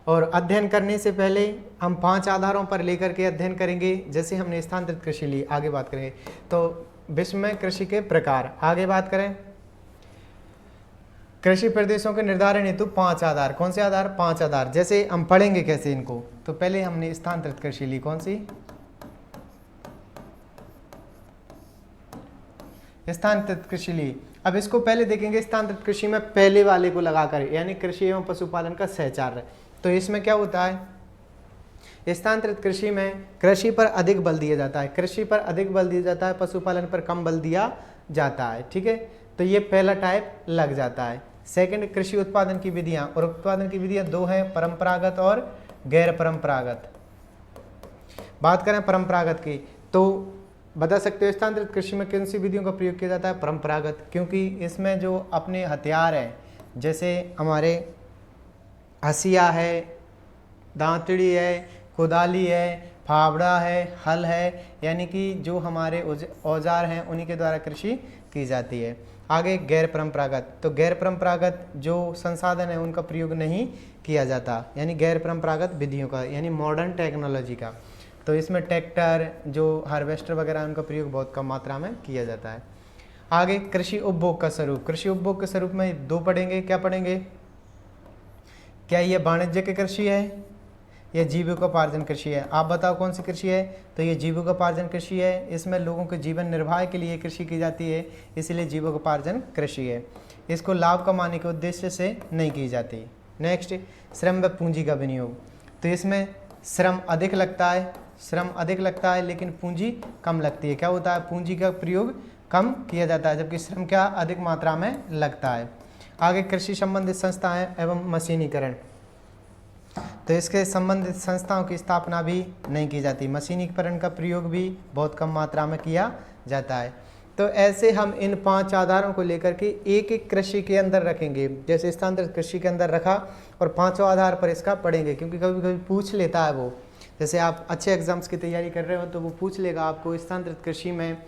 और अध्ययन करने से पहले हम 5 आधारों पर लेकर के अध्ययन करेंगे। जैसे हमने स्थानांतरित कृषि ली, आगे बात करेंगे। तो विश्व में कृषि के प्रकार, आगे बात करें कृषि प्रदेशों के निर्धारण हेतु 5 आधार। कौन से आधार? 5 आधार। जैसे हम पढ़ेंगे कैसे इनको, तो पहले हमने स्थानांतरित कृषि ली। कौन सी? स्थानांतरित कृषि ली। अब इसको पहले देखेंगे स्थानांतरित कृषि में पहले वाले को लगाकर, यानी कृषि एवं पशुपालन का सहचार्य। तो इसमें क्या होता है? स्थानांतरित कृषि में कृषि पर अधिक बल दिया जाता है, कृषि पर अधिक बल दिया जाता है, पशुपालन पर कम बल दिया जाता है। ठीक है। तो ये पहला टाइप लग जाता है। सेकंड, कृषि उत्पादन की विधियां, और उत्पादन की विधियां 2 हैं, परंपरागत और गैर परंपरागत। बात करें परंपरागत की, तो बता सकते हो स्थानांतरित कृषि में किन सी विधियों का प्रयोग किया जाता है? परंपरागत, क्योंकि इसमें जो अपने हथियार हैं, जैसे हमारे हसिया है, दांतड़ी है, कुदाली है, फावड़ा है, हल है, यानी कि जो हमारे औजार हैं उन्हीं के द्वारा कृषि की जाती है। आगे गैर परंपरागत, तो गैर परंपरागत जो संसाधन है उनका प्रयोग नहीं किया जाता, यानी गैर परंपरागत विधियों का, यानी मॉडर्न टेक्नोलॉजी का। तो इसमें ट्रैक्टर, जो हार्वेस्टर वगैरह, उनका प्रयोग बहुत कम मात्रा में किया जाता है। आगे कृषि उपभोग का स्वरूप, कृषि उपभोग के स्वरूप में 2 पढ़ेंगे। क्या पढ़ेंगे? क्या ये वाणिज्यिक कृषि है या जीविकोपार्जन कृषि है? आप बताओ कौन सी कृषि है? तो ये जीविकोपार्जन कृषि है। इसमें लोगों के जीवन निर्वाह के लिए कृषि की जाती है, इसलिए जीविकोपार्जन कृषि है। इसको लाभ कमाने के उद्देश्य से नहीं की जाती। नेक्स्ट, श्रम व पूंजी का विनियोग, तो इसमें श्रम अधिक लगता है लेकिन पूंजी कम लगती है। क्या होता है? पूंजी का प्रयोग कम किया जाता है, जबकि श्रम क्या अधिक मात्रा में लगता है। आगे कृषि संबंधित संस्थाएं एवं मशीनीकरण, तो इसके संबंधित संस्थाओं की स्थापना भी नहीं की जाती। मशीनीकरण का प्रयोग भी बहुत कम मात्रा में किया जाता है। तो ऐसे हम इन 5 आधारों को लेकर के एक एक कृषि के अंदर रखेंगे, जैसे स्थानांतरित कृषि के अंदर रखा और 5 आधार पर इसका पढ़ेंगे, क्योंकि कभी कभी पूछ लेता है वो, जैसे आप अच्छे एग्जाम्स की तैयारी कर रहे हो तो वो पूछ लेगा आपको स्थानांतरित कृषि में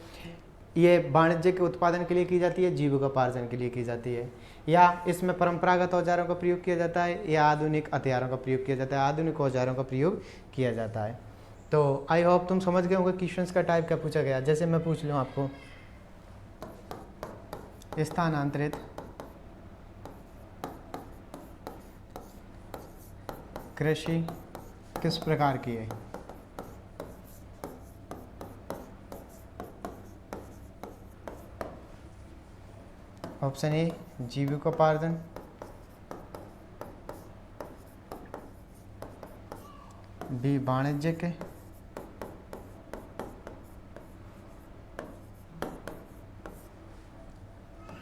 ये वाणिज्य के उत्पादन के लिए की जाती है, जीविकोपार्जन के लिए की जाती है, या इसमें परंपरागत औजारों का प्रयोग किया जाता है या आधुनिक हथियारों का प्रयोग किया जाता है, आधुनिक औजारों का प्रयोग किया जाता है। तो आई होप तुम समझ गए होंगे क्वेश्चंस का टाइप क्या पूछा गया। जैसे मैं पूछ लूँ आपको, स्थानांतरित कृषि किस प्रकार की है? ऑप्शन ए जीविकोपार्जन, बी वाणिज्यिक,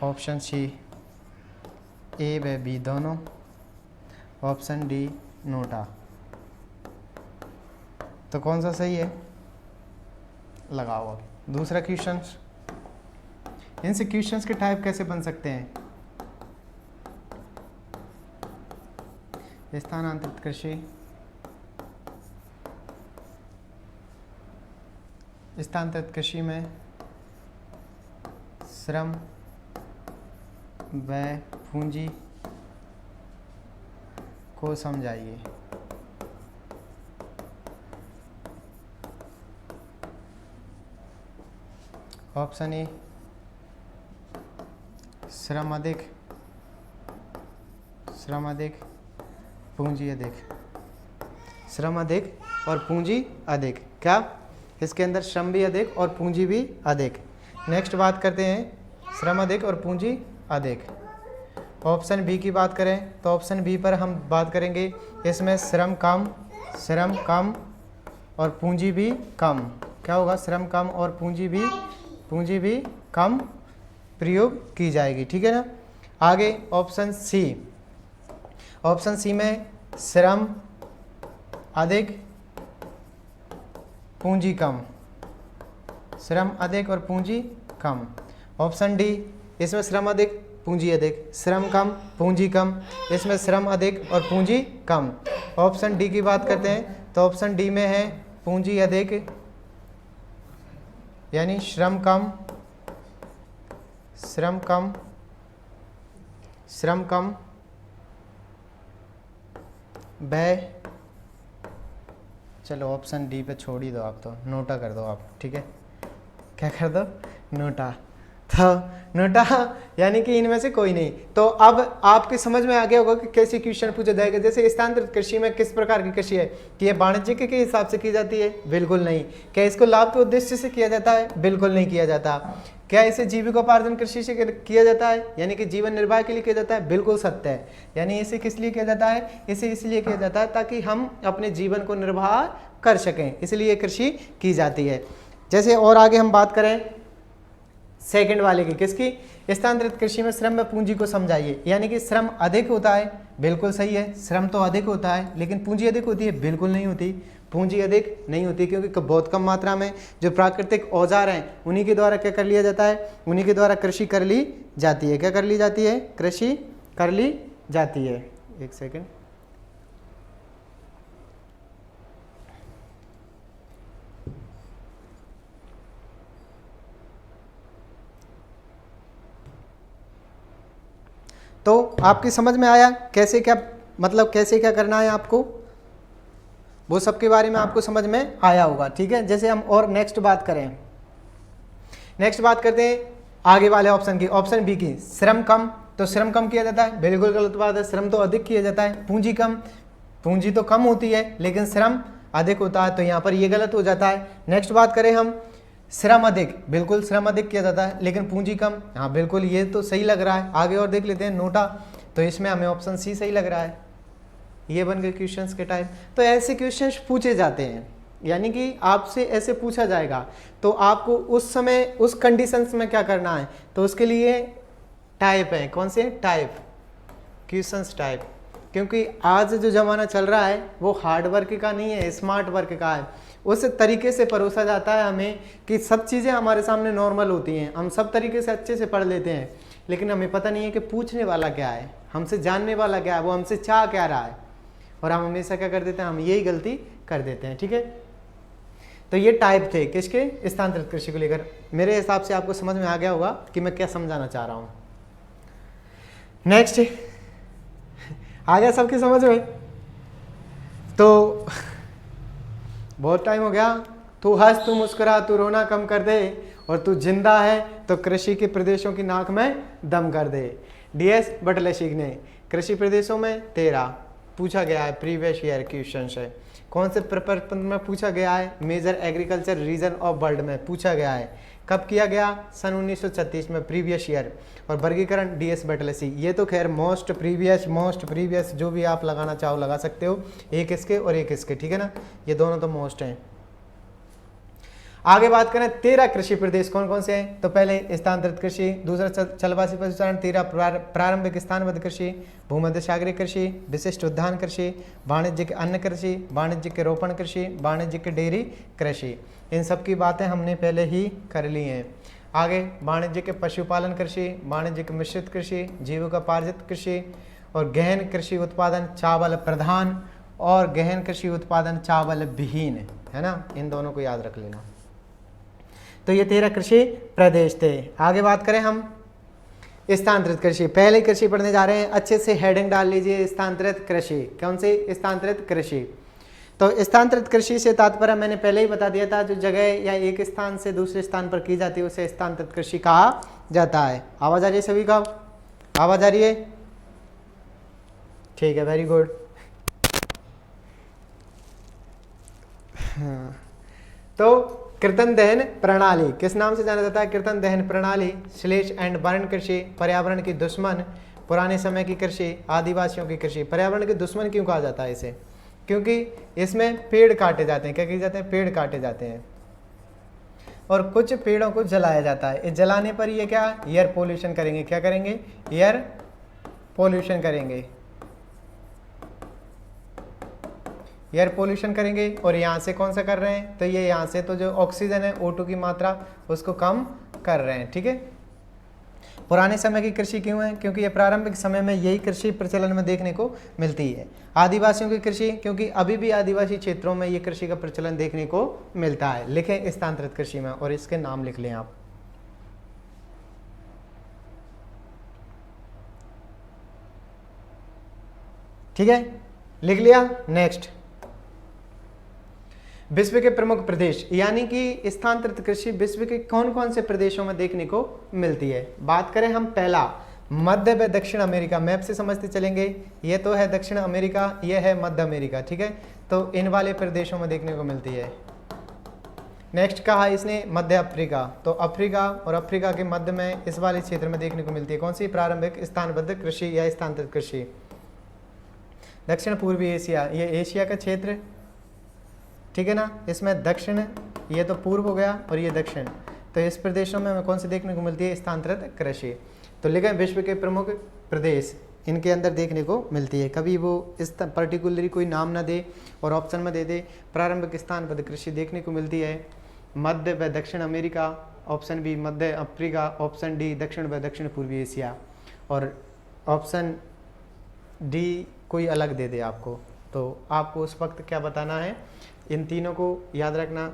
ऑप्शन सी ए व बी दोनों, ऑप्शन डी नोटा। तो कौन सा सही है? लगाओ। अब दूसरा क्वेश्चन, इनसे क्वेश्चंस के टाइप कैसे बन सकते हैं? स्थानांतरित कृषि, स्थानांतरित कृषि में श्रम व पूंजी को समझाइए। ऑप्शन ए श्रम अधिक, श्रम अधिक पूंजी अधिक, श्रम अधिक और पूंजी अधिक। क्या इसके अंदर श्रम भी अधिक और पूंजी भी अधिक? नेक्स्ट बात करते हैं श्रम अधिक और पूंजी अधिक। ऑप्शन बी की बात करें तो ऑप्शन बी पर हम बात करेंगे, इसमें श्रम कम और पूंजी भी कम। क्या होगा? श्रम कम और पूंजी भी कम प्रयोग की जाएगी। ठीक है ना। आगे ऑप्शन सी में श्रम अधिक पूंजी कम, श्रम अधिक और पूंजी कम। ऑप्शन डी, इसमें श्रम अधिक पूंजी अधिक, श्रम कम पूंजी कम, इसमें श्रम अधिक और पूंजी कम। ऑप्शन डी की बात करते हैं तो ऑप्शन डी में है पूंजी अधिक, यानी श्रम कम व्यय। चलो ऑप्शन डी पे छोड़ ही दो, आप तो नोटा कर दो आप। ठीक है, क्या कर दो? नोटा। तो नोटा यानी कि इनमें से कोई नहीं। तो अब आपके समझ में आ गया होगा कि कैसे क्वेश्चन पूछा जाएगा। जैसे स्थानांतरित कृषि में किस प्रकार की कृषि है कि ये वाणिज्यिक के हिसाब से की जाती है? बिल्कुल नहीं। क्या इसको लाभ के उद्देश्य से किया जाता है? बिल्कुल नहीं किया जाता। क्या इसे जीविकोपार्जन कृषि से किया जाता है, यानी कि जीवन निर्वाह के लिए किया जाता है? बिल्कुल सत्य है। यानी इसे किस लिए किया जाता है? इसे इसलिए किया जाता है ताकि हम अपने जीवन को निर्वाह कर सकें, इसलिए कृषि की जाती है। जैसे और आगे हम बात करें सेकंड वाले की, किसकी? स्थानांतरित कृषि में श्रम व पूंजी को समझाइए। यानी कि श्रम अधिक होता है, बिल्कुल सही है, श्रम तो अधिक होता है, लेकिन पूंजी अधिक होती है? बिल्कुल नहीं होती, पूंजी अधिक नहीं होती, क्योंकि बहुत कम मात्रा में जो प्राकृतिक औजार हैं उन्हीं के द्वारा क्या कर लिया जाता है? उन्हीं के द्वारा कृषि कर ली जाती है। क्या कर ली जाती है? कृषि कर ली जाती है। एक सेकेंड, तो आपकी समझ में आया कैसे क्या, मतलब कैसे क्या करना है आपको, वो सब के बारे में आपको समझ में आया होगा। ठीक है, जैसे हम और नेक्स्ट बात करते हैं आगे वाले ऑप्शन की, ऑप्शन बी की, श्रम कम। तो श्रम कम किया जाता है? बिल्कुल गलत बात है, श्रम तो अधिक किया जाता है। पूंजी कम, पूंजी तो कम होती है लेकिन श्रम अधिक होता है, तो यहाँ पर ये गलत हो जाता है। नेक्स्ट बात करें हम, श्रम अधिक, बिल्कुल श्रम अधिक किया जाता है लेकिन पूंजी कम, हाँ बिल्कुल ये तो सही लग रहा है। आगे और देख लेते हैं, नोटा, तो इसमें हमें ऑप्शन सी सही लग रहा है। ये बन गए क्वेश्चंस के टाइप। तो ऐसे क्वेश्चंस पूछे जाते हैं, यानी कि आपसे ऐसे पूछा जाएगा, तो आपको उस समय उस कंडीशंस में क्या करना है, तो उसके लिए टाइप है। कौन से टाइप? क्वेश्चंस टाइप, क्योंकि आज जो ज़माना चल रहा है वो हार्ड वर्क का नहीं है, स्मार्ट वर्क का है। उस तरीके से परोसा जाता है हमें कि सब चीज़ें हमारे सामने नॉर्मल होती हैं, हम सब तरीके से अच्छे से पढ़ लेते हैं, लेकिन हमें पता नहीं है कि पूछने वाला क्या है, हमसे जानने वाला क्या है, वो हमसे चाह क्या रहा है, और हम हमेशा क्या कर देते हैं, हम यही गलती कर देते हैं। ठीक है, तो ये टाइप थे किसके, स्थानांतरित कृषि को लेकर। मेरे हिसाब से आपको समझ में आ गया होगा कि मैं क्या समझाना चाह रहा हूँ। नेक्स्ट, आ गया सबकी समझ में? तो बहुत टाइम हो गया। तू हंस, तू मुस्कुरा, तू रोना कम कर दे, और तू जिंदा है तो कृषि के प्रदेशों की नाक में दम कर दे। DS बटलेशिक ने कृषि प्रदेशों में 13 पूछा गया है, प्रीवियस ईयर क्वेश्चन है। कौन से पेपर में पूछा गया है? Major agriculture region of world में पूछा गया है। कब किया गया? सन 1936 में, प्रीवियस ईयर। और वर्गीकरण DS बटलेसी। ये तो खैर मोस्ट प्रीवियस जो भी आप लगाना चाहो लगा सकते हो, एक इसके और एक इसके, ठीक है ना, ये दोनों तो मोस्ट हैं। आगे बात करें 13 कृषि प्रदेश कौन कौन से हैं, तो पहले स्थानांतरित कृषि, दूसरा चलवासी पशुचारण, 13 प्रारंभिक स्थानबद्ध कृषि, भूमध्य सागरीय कृषि, विशिष्ट उद्यान कृषि, वाणिज्यिक अन्न कृषि, वाणिज्यिक रोपण कृषि, वाणिज्यिक डेयरी कृषि। इन सब की बातें हमने पहले ही कर ली हैं। आगे वाणिज्यिक पशुपालन कृषि, वाणिज्यिक मिश्रित कृषि, जीविकोपार्जित कृषि, और गहन कृषि उत्पादन चावल प्रधान, और गहन कृषि उत्पादन चावल विहीन, है ना, इन दोनों को याद रख लेना। तो ये 13 कृषि प्रदेश थे। आगे बात करें हम स्थानांतरित कृषि, पहले कृषि पढ़ने जा रहे हैं, अच्छे से हेडिंग डाल लीजिए, स्थानांतरित कृषि। कौन सी? स्थानांतरित कृषि। तो स्थानांतरित कृषि से तात्पर्य मैंने पहले ही बता दिया था, जो जगह या एक स्थान से दूसरे स्थान पर की जाती है उसे स्थानांतरित कृषि कहा जाता है। आवाज आ रही है सभी का? आवाज आ रही है? ठीक है, वेरी गुड। हाँ, तो कृतन दहन प्रणाली किस नाम से जाना जाता है? कृतन दहन प्रणाली, स्लेश एंड बर्न कृषि, पर्यावरण की दुश्मन, पुराने समय की कृषि, आदिवासियों की कृषि। पर्यावरण के दुश्मन क्यों कहा जाता है इसे? क्योंकि इसमें पेड़ काटे जाते हैं। क्या किए जाते हैं? पेड़ काटे जाते हैं, और कुछ पेड़ों को जलाया जाता है। इस जलाने पर ये क्या, एयर पोल्यूशन करेंगे। क्या करेंगे? एयर पोल्यूशन करेंगे, एयर पोल्यूशन करेंगे। और यहाँ से कौन सा कर रहे हैं? तो ये यहाँ से तो जो ऑक्सीजन है, O2 की मात्रा, उसको कम कर रहे हैं। ठीक है, पुराने समय की कृषि क्यों है? क्योंकि ये प्रारंभिक समय में यही कृषि प्रचलन में देखने को मिलती है। आदिवासियों की कृषि, क्योंकि अभी भी आदिवासी क्षेत्रों में ये कृषि का प्रचलन देखने को मिलता है। लिखें स्थानांतरित कृषि में, और इसके नाम लिख लें आप। ठीक है, लिख लिया। नेक्स्ट, विश्व के प्रमुख प्रदेश, यानी कि स्थानांतरित कृषि विश्व के कौन कौन से प्रदेशों में देखने को मिलती है। बात करें हम, पहला मध्य व दक्षिण अमेरिका। मैप से समझते चलेंगे, ये तो है दक्षिण अमेरिका, ये है मध्य अमेरिका। ठीक है, तो इन वाले प्रदेशों में देखने को मिलती है। नेक्स्ट कहा इसने मध्य अफ्रीका, तो अफ्रीका और अफ्रीका के मध्य में इस वाले क्षेत्र में देखने को मिलती है। कौन सी? प्रारंभिक स्थानबद्ध कृषि या स्थानांतरित कृषि। दक्षिण पूर्वी एशिया, ये एशिया का क्षेत्र, ठीक है ना, इसमें दक्षिण, ये तो पूर्व हो गया और ये दक्षिण, तो इस प्रदेशों में हमें कौन सी देखने को मिलती है? स्थानांतरित कृषि। तो लिखें विश्व के प्रमुख प्रदेश, इनके अंदर देखने को मिलती है। कभी वो इस पर्टिकुलरली कोई नाम ना दे और ऑप्शन में दे दे। प्रारंभिक स्थानबद्ध कृषि देखने को मिलती है मध्य व दक्षिण अमेरिका, ऑप्शन बी मध्य अफ्रीका, ऑप्शन डी दक्षिण व दक्षिण पूर्वी एशिया, और ऑप्शन डी कोई अलग दे दे आपको। तो आपको उस वक्त क्या बताना है? इन तीनों को याद रखना,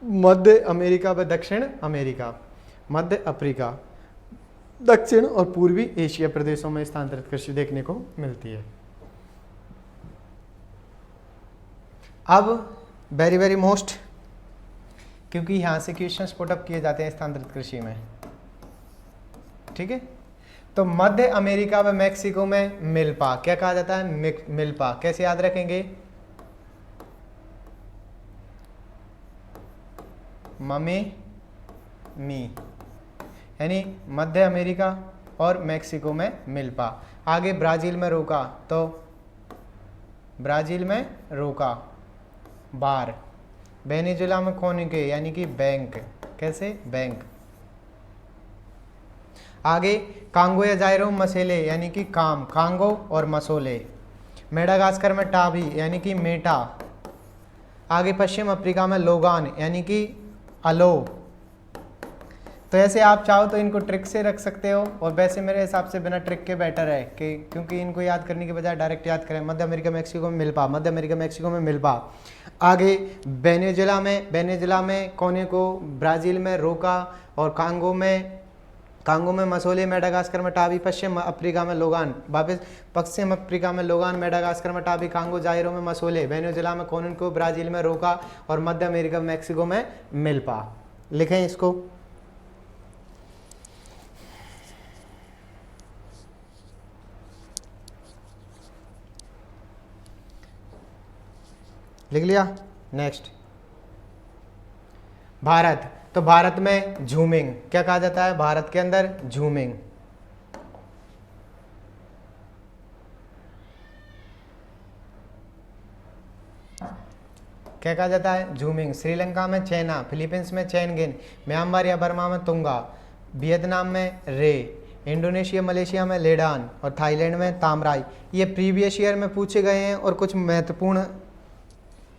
मध्य अमेरिका व दक्षिण अमेरिका, मध्य अफ्रीका, दक्षिण और पूर्वी एशिया प्रदेशों में स्थानांतरित कृषि देखने को मिलती है। अब वेरी वेरी मोस्ट, क्योंकि यहाँ से क्वेश्चंस पुटअप किए जाते हैं स्थानांतरित कृषि में। ठीक है, तो मध्य अमेरिका व मैक्सिको में मिल्पा, क्या कहा जाता है? मिल्पा। कैसे याद रखेंगे? ममे मी, यानी मध्य अमेरिका और मैक्सिको में मिल्पा। आगे ब्राजील में रोका, तो ब्राजील में रोका, बार। वेनेजुएला में कोनिके, यानी कि बैंक। कैसे? बैंक। आगे कांगो या जायरो मसेले यानी कि काम, कांगो और मसोले। मेडागास्कर में टाबी यानी कि मेटा। आगे पश्चिम अफ्रीका में लोगान यानी कि अलो। तो ऐसे आप चाहो तो इनको ट्रिक से रख सकते हो, और वैसे मेरे हिसाब से बिना ट्रिक के बेटर है कि क्योंकि इनको याद करने के बजाय डायरेक्ट याद करें। मध्य अमेरिका मैक्सिको में मिल्पा, मध्य अमेरिका मैक्सिको में मिल्पा। आगे वेनेजुला में कोने को, ब्राज़ील में रोका, और कांगो में मसोले, मेडागास्कर में टाबी, पश्चिम अफ्रीका में लोगान। वापस पश्चिम अफ्रीका में लोगान, मेडागास्कर में टाबी, कांगो जायरो में मसोले, वेनेजुला में कोने को, ब्राज़ील में रोका, और मध्य अमेरिका मैक्सिको में मिल्पा। लिखें इसको। लिख लिया। नेक्स्ट भारत। तो भारत में झूमिंग क्या कहा जाता है? भारत के अंदर झूमिंग। क्या कहा जाता है? झूमिंग। श्रीलंका में चैना, फिलीपींस में चैनगिन, म्यांमार या बर्मा में तुंगा, वियतनाम में रे, इंडोनेशिया मलेशिया में लेडान, और थाईलैंड में तामराई। ये प्रीवियस ईयर में पूछे गए हैं और कुछ महत्वपूर्ण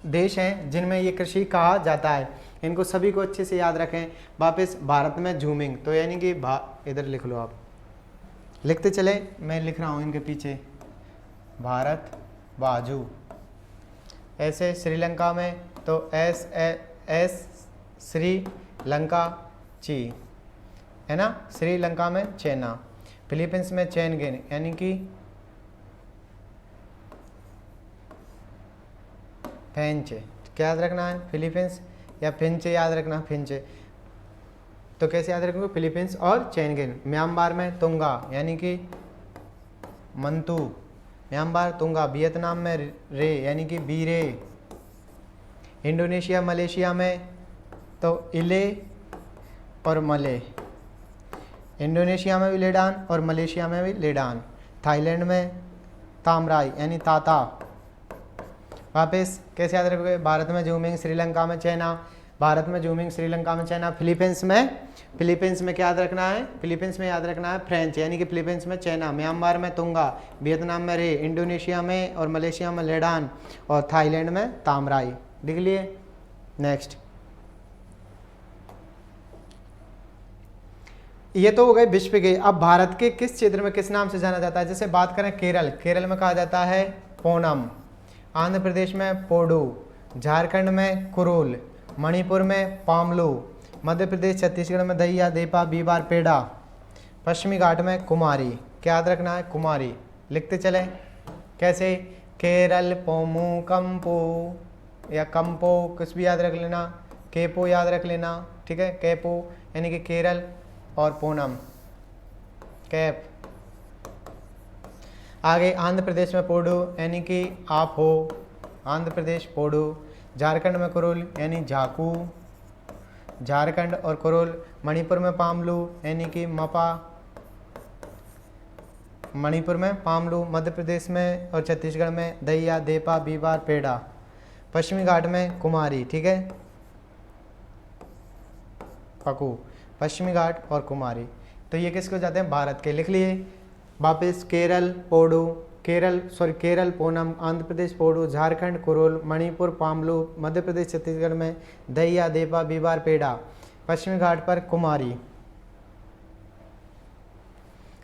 देश हैं जिनमें ये कृषि कहा जाता है। इनको सभी को अच्छे से याद रखें। वापस भारत में झूमिंग तो यानी कि इधर लिख लो, आप लिखते चले, मैं लिख रहा हूँ इनके पीछे। भारत बाजू। ऐसे श्रीलंका में तो एस श्रीलंका ची है ना, श्रीलंका में चैना। फिलीपींस में चैनगिन यानी कि फिंच। क्या याद रखना है? फिलीपींस या फिंच याद रखना, फिंच। तो कैसे याद रखोगे? फिलीपींस और चैनगिन। म्यांमार में तुंगा यानी कि मंतू, म्यांमार तुंगा। वियतनाम में रे यानी कि बीरे। इंडोनेशिया मलेशिया में तो इले और मले। इंडोनेशिया में भी लेडान और मलेशिया में भी लेडान। थाईलैंड में तामराई यानी ताता। वापस कैसे याद रखोगे? भारत में झूमिंग, श्रीलंका में चैना। भारत में झूमिंग, श्रीलंका में चैना। फिलीपींस में क्या याद रखना है? फिलीपींस में याद रखना है फ्रेंच यानी कि फिलीपींस में चैना। म्यांमार में तुंगा, वियतनाम में रे, इंडोनेशिया में और मलेशिया में लेडान, और थाईलैंड में तामराई। लिख लिए। नेक्स्ट, ये तो हो गए विश्व के। अब भारत के किस क्षेत्र में किस नाम से जाना जाता है? जैसे बात करें केरल में कहा जाता है पोनम, आंध्र प्रदेश में पोडू, झारखंड में कुरुल, मणिपुर में पामलू, मध्य प्रदेश छत्तीसगढ़ में दहिया देपा बीबार पेड़ा, पश्चिमी घाट में कुमारी। क्या याद रखना है? कुमारी। लिखते चले। कैसे? केरल पोमू कंपो या कंपो कुछ भी याद रख लेना, केपो याद रख लेना, ठीक है। केपो यानी कि केरल, और पूनम कैप। आगे आंध्र प्रदेश में पोडू यानी कि आप हो, आंध्र प्रदेश पोडू। झारखंड में कुरुल यानी झाकू, झारखंड और कुरुल। मणिपुर में पामलू यानी कि मपा, मणिपुर में पामलू। मध्य प्रदेश में और छत्तीसगढ़ में दहिया देपा बीबार पेड़ा। पश्चिमी घाट में कुमारी, ठीक है, पकू, पश्चिमी घाट और कुमारी। तो ये किसको जाते हैं? भारत के। लिख लिए वापस। केरल पोडू, केरल पूनम, आंध्र प्रदेश पोडू, झारखंड कुरुल, मणिपुर पामलू, मध्य प्रदेश छत्तीसगढ़ में दहिया देपा बीबार पेड़ा, पश्चिमी घाट पर कुमारी।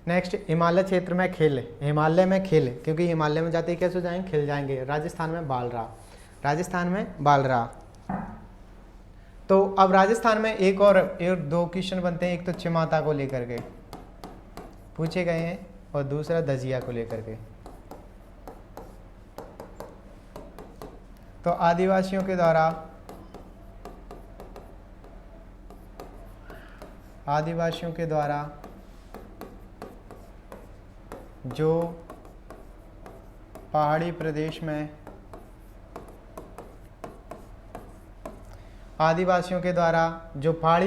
नेक्स्ट, हिमालय क्षेत्र में खिल, हिमालय में खिल, क्योंकि हिमालय में जाते ही कैसे हो जाएंगे? खिल जाएंगे। राजस्थान में बालरा, राजस्थान में बालरा। तो अब राजस्थान में एक दो क्वेश्चन बनते हैं। एक तो चिमाता को लेकर के पूछे गए हैं और दूसरा दजिया को लेकर के। तो आदिवासियों के द्वारा जो पहाड़ी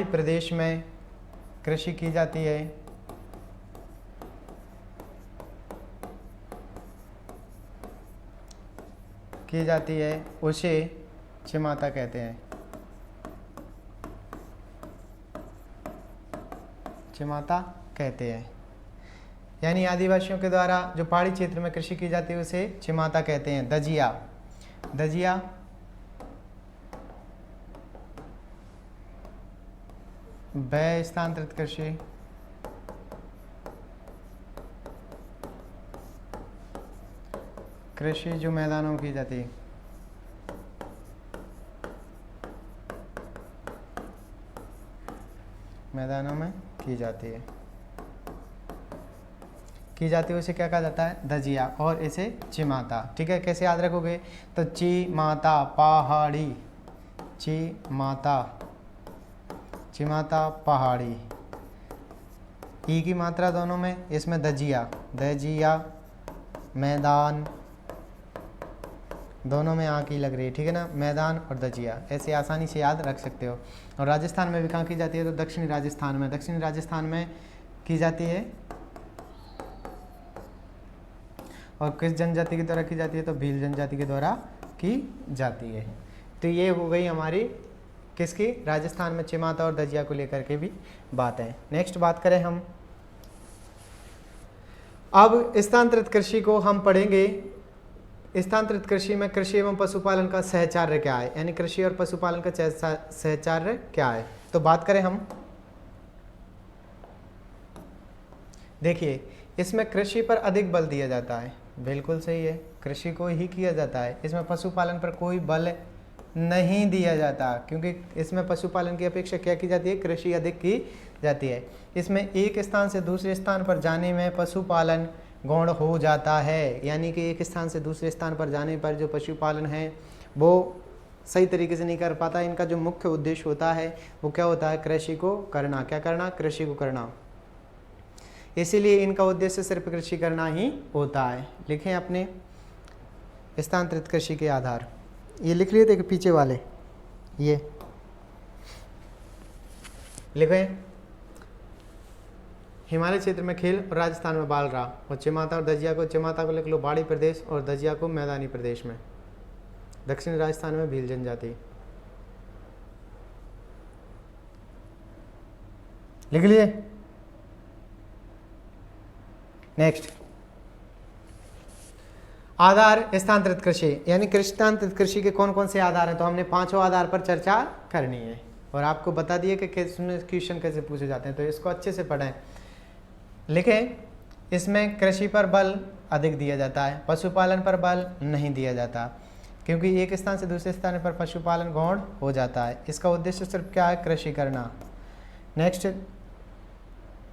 प्रदेश में कृषि की जाती है उसे चिमाता कहते हैं। चिमाता कहते हैं। यानी आदिवासियों के द्वारा जो पहाड़ी क्षेत्र में कृषि की जाती है उसे चिमाता कहते हैं। दजिया, दजिया व्यय स्थानांतरित कृषि, कृषि जो मैदानों में की जाती है, मैदानों में की जाती है, उसे क्या कहा जाता है? दजिया, और इसे चिमाता। ठीक है, कैसे याद रखोगे? तो चिमाता पहाड़ी, चिमाता, चिमाता पहाड़ी, ई की मात्रा दोनों में, इसमें दजिया, दजिया मैदान, दोनों में आ की लग रही है। ठीक है ना, मैदान और दजिया, ऐसे आसानी से याद रख सकते हो। और राजस्थान में भी कहाँ की जाती है? तो दक्षिणी राजस्थान में, दक्षिणी राजस्थान में की जाती है। और किस जनजाति के द्वारा की जाती है? तो भील जनजाति के द्वारा की जाती है। तो ये हो गई हमारी किसकी? राजस्थान में चिमाता और दजिया को लेकर के भी बात है। नेक्स्ट बात करें हम, अब स्थानांतरित कृषि को हम पढ़ेंगे। स्थानांतरित कृषि में कृषि एवं पशुपालन का सहचार्य क्या है, यानी कृषि और पशुपालन का सहचार्य क्या है। तो बात करें हम, देखिए इसमें कृषि पर अधिक बल दिया जाता है, बिल्कुल सही है, कृषि को ही किया जाता है। इसमें पशुपालन पर कोई बल नहीं दिया जाता, क्योंकि इसमें पशुपालन की अपेक्षा क्या की जाती है? कृषि अधिक की जाती है। इसमें एक स्थान से दूसरे स्थान पर जाने में पशुपालन गौण हो जाता है, यानी कि एक स्थान से दूसरे स्थान पर जाने पर जो पशुपालन है वो सही तरीके से नहीं कर पाता। इनका जो मुख्य उद्देश्य होता है वो क्या होता है? कृषि को करना। क्या करना? कृषि को करना। इसीलिए इनका उद्देश्य सिर्फ कृषि करना ही होता है। लिखें अपने स्थानांतरित कृषि के आधार, ये लिख लिए थे कि पीछे वाले, ये लिखें, हिमालय क्षेत्र में खेल और राजस्थान में बाल रहा। और चिमाता और दजिया को, चिमाता को लिख लो पहाड़ी प्रदेश और दजिया को मैदानी प्रदेश में, दक्षिण राजस्थान में भील जनजाति। लिख लिए? नेक्स्ट, आधार स्थानांतरित कृषि, यानी स्थानांतरित कृषि के कौन कौन से आधार हैं। तो हमने 5 आधार पर चर्चा करनी है और आपको बता दिए कि क्वेश्चन कैसे पूछे जाते हैं, तो इसको अच्छे से पढ़ें। लिखें, इसमें कृषि पर बल अधिक दिया जाता है, पशुपालन पर बल नहीं दिया जाता, क्योंकि एक स्थान से दूसरे स्थान पर पशुपालन गौण हो जाता है। इसका उद्देश्य सिर्फ क्या है? कृषि करना। नेक्स्ट,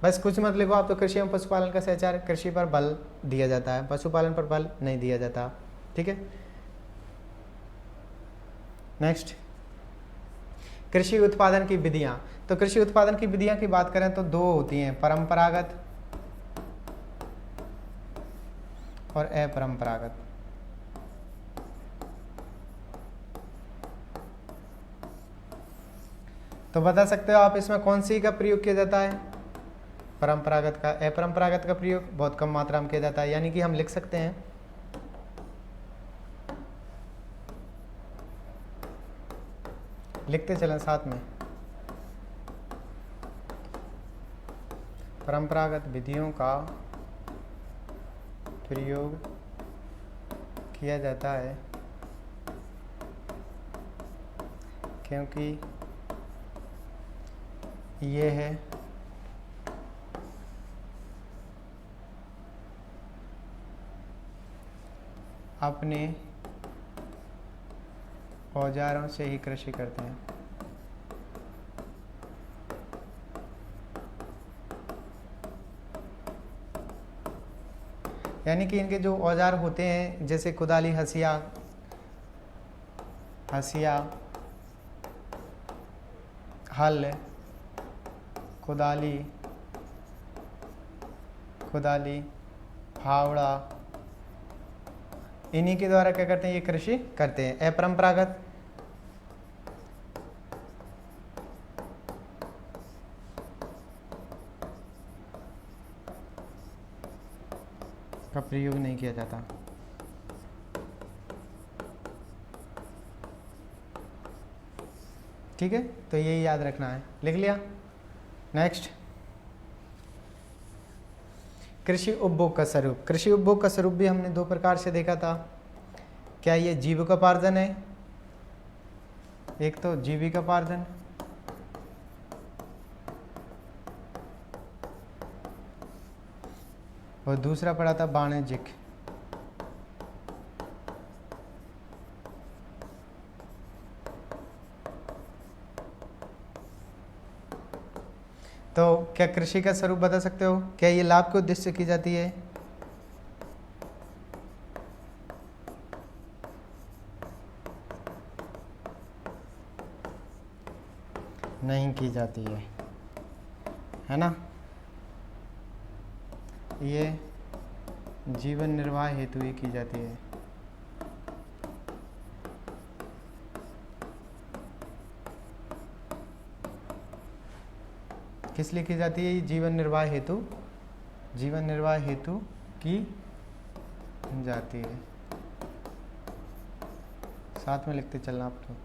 बस कुछ मत लिखो आप, तो कृषि एवं पशुपालन का सहचार्य, कृषि पर बल दिया जाता है, पशुपालन पर बल नहीं दिया जाता। ठीक है। नेक्स्ट, कृषि उत्पादन की विधियां। तो कृषि उत्पादन की विधियां की बात करें तो 2 होती हैं, परंपरागत और अपरंपरागत। तो बता सकते हो आप इसमें कौन सी का प्रयोग किया जाता है? परंपरागत का। अपरंपरागत का प्रयोग बहुत कम मात्रा में किया जाता है, यानी कि हम लिख सकते हैं लिखते चलें साथ में, परंपरागत विधियों का प्रयोग किया जाता है क्योंकि ये है अपने औजारों से ही कृषि करते हैं। यानी कि इनके जो औजार होते हैं, जैसे कुदाली, हसिया, हल, कुदाली, फावड़ा, इन्हीं के द्वारा क्या करते हैं? ये कृषि करते हैं। अपरंपरागत, का प्रयोग नहीं किया जाता। ठीक है, तो यही याद रखना है। लिख लिया? नेक्स्ट, कृषि उपभोग का स्वरूप। कृषि उपभोग का स्वरूप भी हमने दो प्रकार से देखा था। क्या ये जीविकोपार्जन है, एक तो जीविकोपार्जन और दूसरा पड़ा था वाणिज्यिक। तो क्या कृषि का स्वरूप बता सकते हो? क्या ये लाभ के उद्देश्य से की जाती है? नहीं की जाती है ना? ये जीवन निर्वाह हेतु ही की जाती है। किस लिए की जाती है? जीवन निर्वाह हेतु, जीवन निर्वाह हेतु की जाती है। साथ में लिखते चलना आप तो।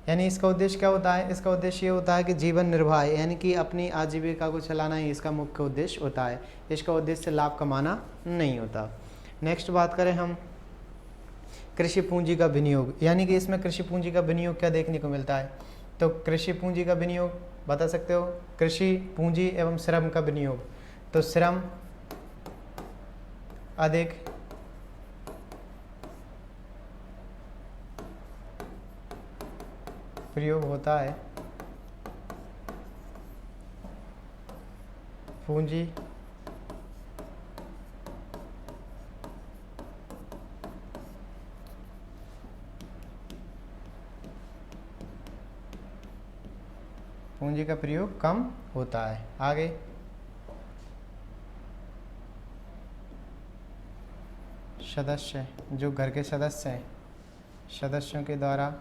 यानी इसका उद्देश्य क्या होता है? इसका उद्देश्य ये होता है कि जीवन निर्वाह, यानी कि अपनी आजीविका को चलाना ही इसका मुख्य उद्देश्य होता है। इसका उद्देश्य लाभ कमाना नहीं होता। नेक्स्ट बात करें हम कृषि पूंजी का विनियोग, यानी कि इसमें कृषि पूंजी का विनियोग क्या देखने को मिलता है? तो कृषि पूंजी का विनियोग बता सकते हो? कृषि पूंजी एवं श्रम का विनियोग। तो श्रम अधिक प्रयोग होता है, पूंजी पूंजी का प्रयोग कम होता है। आगे सदस्य, जो घर के सदस्य हैं, सदस्यों के द्वारा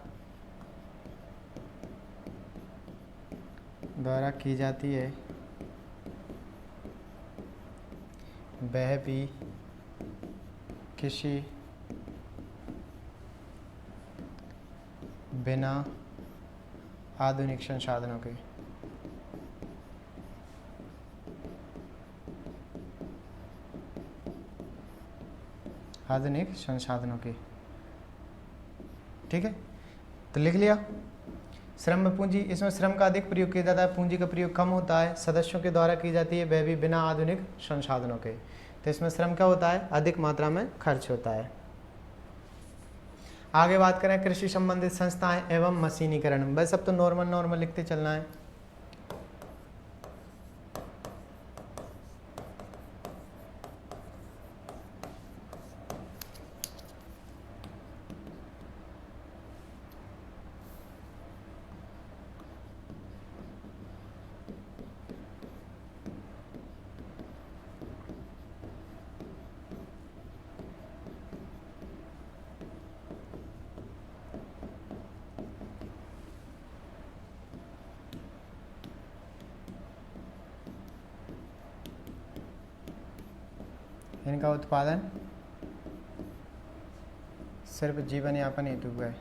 की जाती है वह भी किसी बिना आधुनिक संसाधनों के ठीक है। तो लिख लिया श्रम में पूंजी, इसमें श्रम का अधिक प्रयोग किया जाता है, पूंजी का प्रयोग कम होता है, सदस्यों के द्वारा की जाती है वह भी बिना आधुनिक संसाधनों के। तो इसमें श्रम क्या होता है? अधिक मात्रा में खर्च होता है। आगे बात करें कृषि संबंधित संस्थाएं एवं मशीनीकरण। बस सब तो नॉर्मल लिखते चलना है। इनका उत्पादन सिर्फ जीवन यापन हेतु है।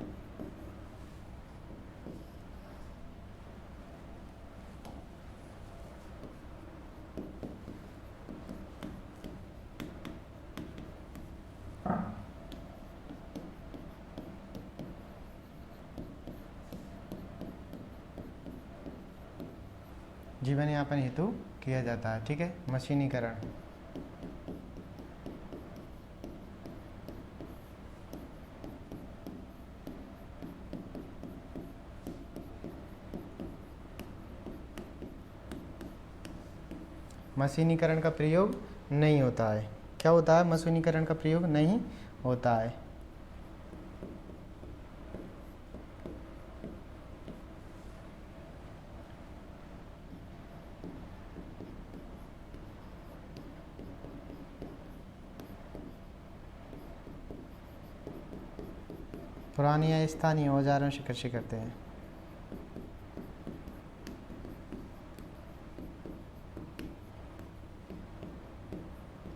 जीवन यापन हेतु किया जाता है। ठीक है। मशीनीकरण, मशीनीकरण का प्रयोग नहीं होता है। क्या होता है? मशीनीकरण का प्रयोग नहीं होता है। पुरानी या स्थानीय औजारों से कृषि करते हैं।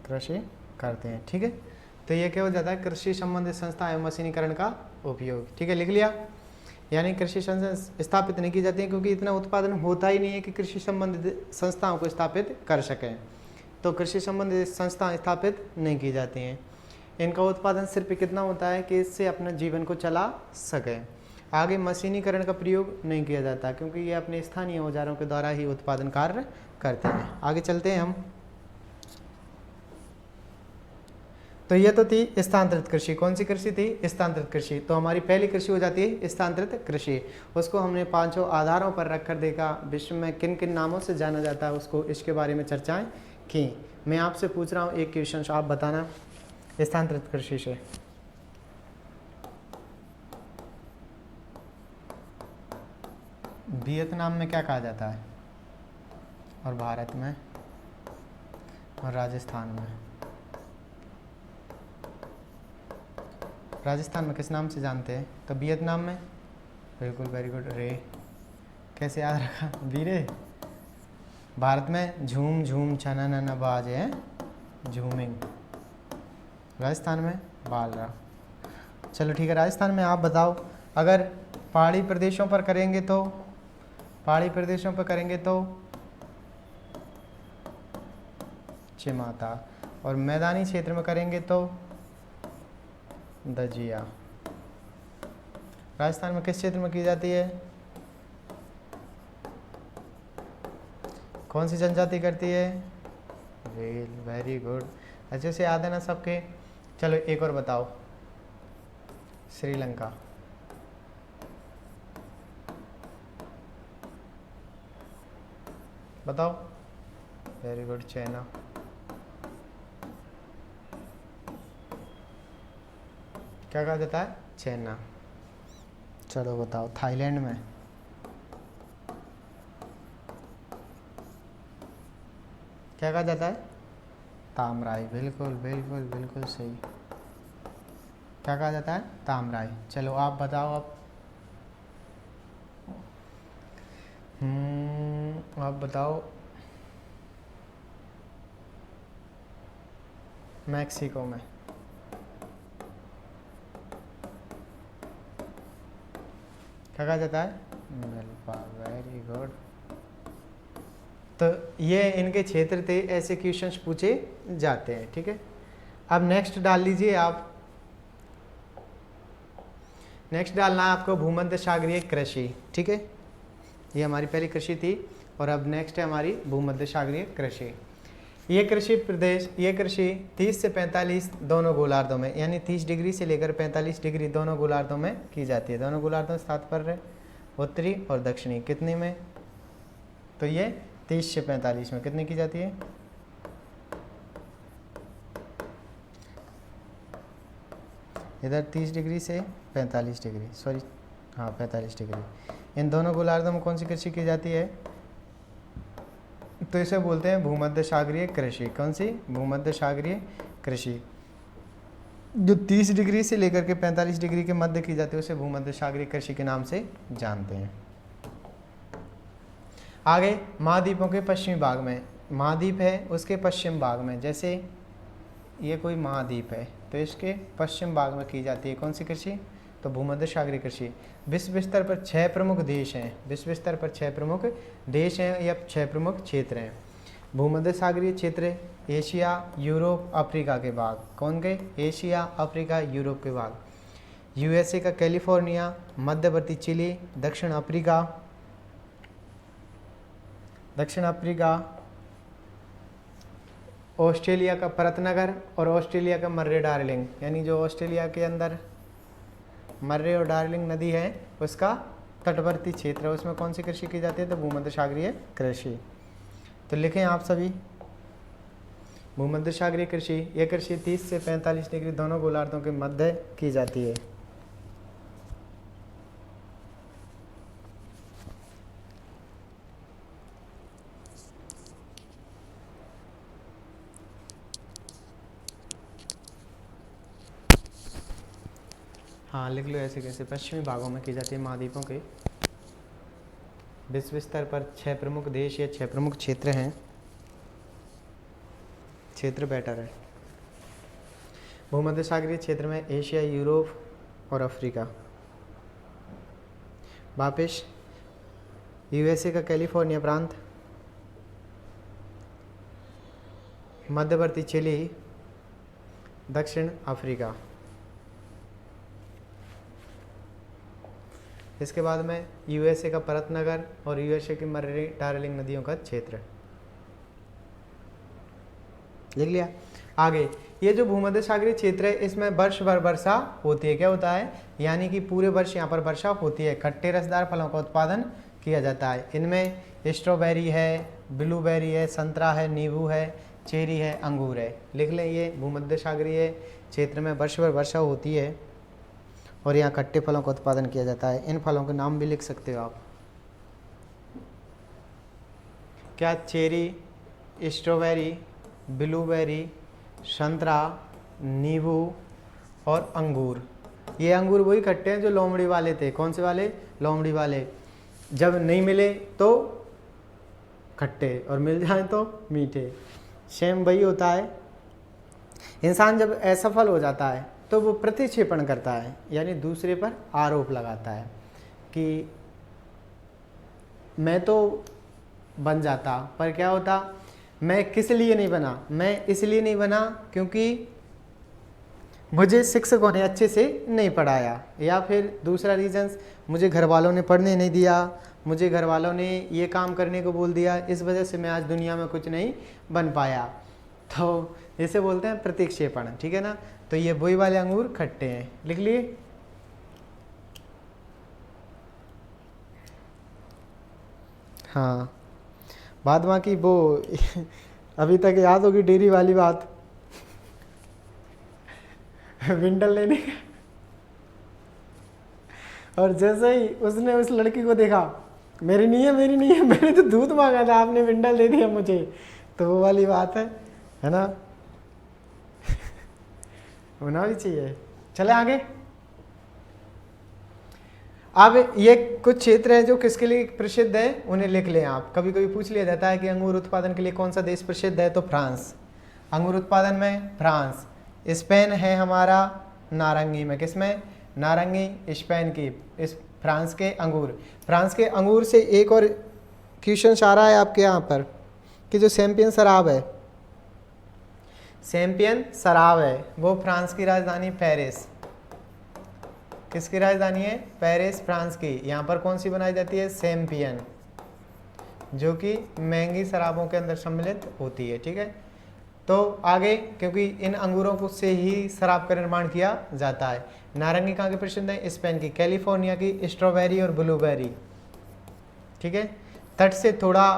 कृषि करते हैं। ठीक है। तो ये क्या हो जाता है? कृषि संबंधित संस्था एवं मशीनीकरण का उपयोग। ठीक है, लिख लिया। यानी कृषि संस्था स्थापित नहीं की जाती है क्योंकि इतना उत्पादन होता ही नहीं है कि कृषि संबंधित संस्थाओं को स्थापित कर सकें। तो कृषि संबंधित संस्थाएं स्थापित नहीं की जाती हैं। इनका उत्पादन सिर्फ कितना होता है कि इससे अपने जीवन को चला सके। आगे मशीनीकरण का प्रयोग नहीं किया जाता क्योंकि ये अपने स्थानीय औजारों के द्वारा ही उत्पादन कार्य करते हैं। आगे चलते हैं हम। तो ये तो थी स्थानांतरित कृषि। कौन सी कृषि थी? स्थानांतरित कृषि। तो हमारी पहली कृषि हो जाती है स्थानांतरित कृषि। उसको हमने 5 आधारों पर रखकर देखा, विश्व में किन किन नामों से जाना जाता है उसको, इसके बारे में चर्चाएं की। मैं आपसे पूछ रहा हूँ एक क्वेश्चन, आप बताना स्थानांतरित कृषि से। वियतनाम में क्या कहा जाता है? और भारत में और राजस्थान में? राजस्थान में किस नाम से जानते हैं? तो वियतनाम में, बिल्कुल, वेरी गुड। रे, कैसे याद रखा? वीरे। भारत में झूम झूम छना नना बाज है, झूमिंग। राजस्थान में बालरा। चलो ठीक है, राजस्थान में आप बताओ। अगर पहाड़ी प्रदेशों पर करेंगे तो, पहाड़ी प्रदेशों पर करेंगे तो चिमाता, और मैदानी क्षेत्र में करेंगे तो दजिया। राजस्थान में किस क्षेत्र में की जाती है? कौन सी जनजाति करती है? Rail, very good. अच्छे से याद है ना सबके? चलो एक और बताओ। श्रीलंका। बताओ। Very good. चाइना। क्या कहा जाता है? चाइना। चलो बताओ। थाईलैंड में? क्या कहा जाता है? तामराई। बिल्कुल बिल्कुल बिल्कुल सही। क्या कहा जाता है? तामराई। चलो आप बताओ अब। आप बताओ। मैक्सिको में? क्या कहा जाता है? मिल्पा। Very good. तो ये इनके क्षेत्र थे, ऐसे क्वेश्चंस पूछे जाते हैं। ठीक है, अब नेक्स्ट डाल लीजिए आप। नेक्स्ट डालना है आपको भूमध्य सागरीय कृषि। ठीक है, ये हमारी पहली कृषि थी और अब नेक्स्ट है हमारी भूमध्य सागरीय कृषि। ये कृषि प्रदेश, ये कृषि 30 से 45 दोनों गोलार्धों में, यानी 30 डिग्री से लेकर 45 डिग्री दोनों गोलार्धों में की जाती है। दोनों गोलार्धों से तात्पर्य उत्तरी और दक्षिणी। कितने में? तो ये 30 से 45 में कितने की जाती है? इधर 30 डिग्री से 45 डिग्री, सॉरी, हाँ 45 डिग्री। इन दोनों गोलार्धों में कौन सी कृषि की जाती है? तो इसे बोलते हैं भूमध्य सागरीय कृषि। कौन सी? भूमध्य सागरीय कृषि। जो 30 डिग्री से लेकर के 45 डिग्री के मध्य की जाती है उसे भूमध्य सागरीय कृषि के नाम से जानते हैं। आगे महाद्वीपों के पश्चिमी भाग में, महाद्वीप है उसके पश्चिम भाग में, जैसे ये कोई महाद्वीप है तो इसके पश्चिम भाग में की जाती है कौन सी कृषि? तो भूमध्य सागरीय कृषि। विश्व स्तर पर 6 प्रमुख देश हैं, विश्व स्तर पर 6 प्रमुख देश हैं या 6 प्रमुख क्षेत्र हैं। भूमध्य सागरीय क्षेत्र एशिया, यूरोप, अफ्रीका के भाग। कौन के? एशिया, अफ्रीका, यूरोप के भाग। यूएसए का कैलिफोर्निया, मध्यवर्ती चिली, दक्षिण अफ्रीका, ऑस्ट्रेलिया का परतनगर और ऑस्ट्रेलिया का मर्रे डार्लिंग, यानी जो ऑस्ट्रेलिया के अंदर मर्रे और डार्लिंग नदी है उसका तटवर्ती क्षेत्र है, उसमें कौन सी कृषि की जाती है? तो भूमध्य सागरीय कृषि। तो लिखें आप सभी भूमध्य सागरीय कृषि। यह कृषि 30 से 45 डिग्री दोनों गोलार्धों के मध्य की जाती है। हाँ लिख लो ऐसे कैसे। पश्चिमी भागों में की जाती है महाद्वीपों के। विश्व स्तर पर 6 प्रमुख देश या 6 प्रमुख क्षेत्र हैं। क्षेत्र बेटर है। भूमध्य सागरीय क्षेत्र में एशिया, यूरोप और अफ्रीका। वापिस यूएसए का कैलिफोर्निया प्रांत, मध्यवर्ती चिली, दक्षिण अफ्रीका। इसके बाद में यूएसए का परतनगर और यूएसए की मर्रे डार्लिंग नदियों का क्षेत्र। लिख लिया। आगे ये जो भूमध्य सागरीय क्षेत्र है इसमें वर्ष भर वर्षा होती है। क्या होता है? यानी कि पूरे वर्ष यहाँ पर वर्षा होती है। खट्टे रसदार फलों का उत्पादन किया जाता है। इनमें स्ट्रॉबेरी है, ब्लूबेरी है, संतरा है, नींबू है, चेरी है, अंगूर है। लिख लें, ये भूमध्य सागरीय क्षेत्र में वर्ष भर वर्षा होती है और यहाँ खट्टे फलों का उत्पादन किया जाता है। इन फलों के नाम भी लिख सकते हो आप। क्या? चेरी, स्ट्रॉबेरी, ब्लूबेरी, संतरा, नींबू और अंगूर। ये अंगूर वही खट्टे हैं जो लोमड़ी वाले थे। कौन से वाले? लोमड़ी वाले। जब नहीं मिले तो खट्टे और मिल जाए तो मीठे। सेम वही होता है। इंसान जब असफल हो जाता है तो वो प्रतिक्षेपण करता है, यानी दूसरे पर आरोप लगाता है कि मैं तो बन जाता, पर क्या होता? मैं किस लिए नहीं बना? मैं इसलिए नहीं बना क्योंकि मुझे शिक्षकों ने अच्छे से नहीं पढ़ाया, या फिर दूसरा रीजंस, मुझे घर वालों ने पढ़ने नहीं दिया, मुझे घर वालों ने ये काम करने को बोल दिया, इस वजह से मैं आज दुनिया में कुछ नहीं बन पाया। तो इसे बोलते हैं प्रतिक्षेपण। ठीक है ना? तो ये वही वाले अंगूर खट्टे हैं। लिख लिए। हाँ, बाद बाकी वो अभी तक याद होगी डेयरी वाली बात, विंडल लेने का। और जैसे ही उसने उस लड़की को देखा, मेरी नहीं है, मेरी नहीं है, मैंने तो दूध मांगा था, आपने विंडल दे दिया मुझे। तो वो वाली बात है ना? होना भी चाहिए। चले आगे। अब ये कुछ क्षेत्र हैं जो किसके लिए प्रसिद्ध है, उन्हें लिख लें आप। कभी कभी पूछ लिया जाता है कि अंगूर उत्पादन के लिए कौन सा देश प्रसिद्ध है, तो फ्रांस। अंगूर उत्पादन में फ्रांस। स्पेन है हमारा नारंगी में। किसमें? नारंगी स्पेन की, इस फ्रांस के अंगूर। फ्रांस के अंगूर से एक और क्वेश्चन आ रहा है आपके यहाँ पर कि जो सैम्पियन शराब है, सैम्पियन शराब है, वो फ्रांस की राजधानी पेरिस। किसकी राजधानी है? पेरिस, फ्रांस की। यहाँ पर कौन सी बनाई जाती है? सैम्पियन, जो कि महंगी शराबों के अंदर सम्मिलित होती है। ठीक है? तो आगे, क्योंकि इन अंगूरों को से ही शराब का निर्माण किया जाता है। नारंगी कहाँ की प्रसिद्ध है? स्पेन की। कैलिफोर्निया की स्ट्रॉबेरी और ब्लूबेरी। ठीक है? तट से थोड़ा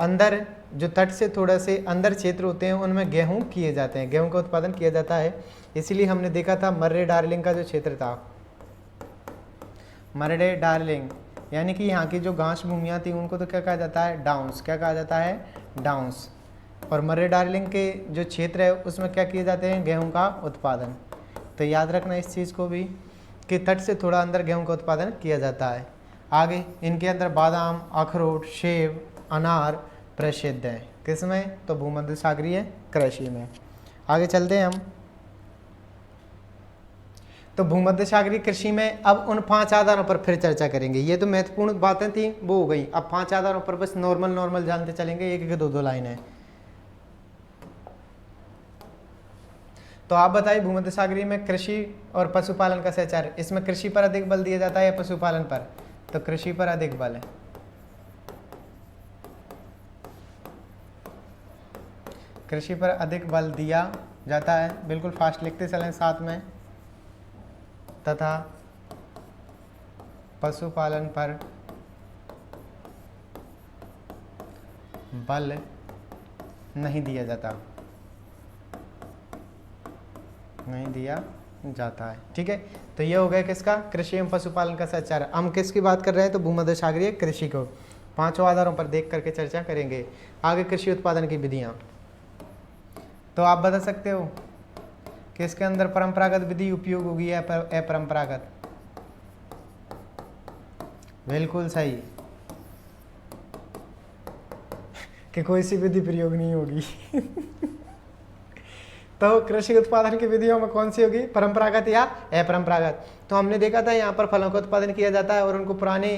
अंदर, जो तट से थोड़ा से अंदर क्षेत्र होते हैं उनमें गेहूं किए जाते हैं, गेहूं का उत्पादन किया जाता है। इसीलिए हमने देखा था मर्रे डार्लिंग का जो क्षेत्र था, मर्रे डार्लिंग, यानी कि यहाँ की जो घास भूमियाँ थी उनको तो क्या कहा जाता है? डाउन्स। क्या कहा जाता है? डाउन्स। और मर्रे डार्लिंग के जो क्षेत्र है उसमें क्या किए जाते हैं? गेहूं का उत्पादन। तो याद रखना इस चीज़ को भी कि तट से थोड़ा अंदर गेहूं का उत्पादन किया जाता है। आगे इनके अंदर बादाम, अखरोट, सेब, अनार प्रसिद्ध हैं। किसमें? तो भूमध्य सागरीय कृषि में। आगे चलते हैं हम। तो भूमध्य सागरीय कृषि में अब उन 5 आधारों पर फिर चर्चा करेंगे। ये तो महत्वपूर्ण बातें थी, वो हो गई। अब 5 आधारों पर बस नॉर्मल जानते चलेंगे, एक एक 2-2 लाइनें। तो आप बताइए, भूमध्य सागरीय में कृषि और पशुपालन का सहचार, इसमें कृषि पर अधिक बल दिया जाता है या पशुपालन पर? तो कृषि पर अधिक बल है। कृषि पर अधिक बल दिया जाता है, बिल्कुल फास्ट लिखते चलें साथ में, तथा पशुपालन पर बल नहीं दिया जाता, नहीं दिया जाता है। ठीक है? तो ये हो गया किसका? कृषि एवं पशुपालन का सहचार। हम किसकी बात कर रहे हैं? तो भूमध्य सागरीय कृषि को 5 आधारों पर देख करके चर्चा करेंगे। आगे कृषि उत्पादन की विधियाँ, तो आप बता सकते हो कि इसके अंदर परंपरागत विधि उपयोग होगी या अपरंपरागत? बिल्कुल सही, कि कोई सी विधि प्रयोग नहीं होगी। तो कृषि उत्पादन की विधियों में कौन सी होगी? परंपरागत या अपरंपरागत? तो हमने देखा था यहाँ पर फलों का उत्पादन किया जाता है और उनको पुराने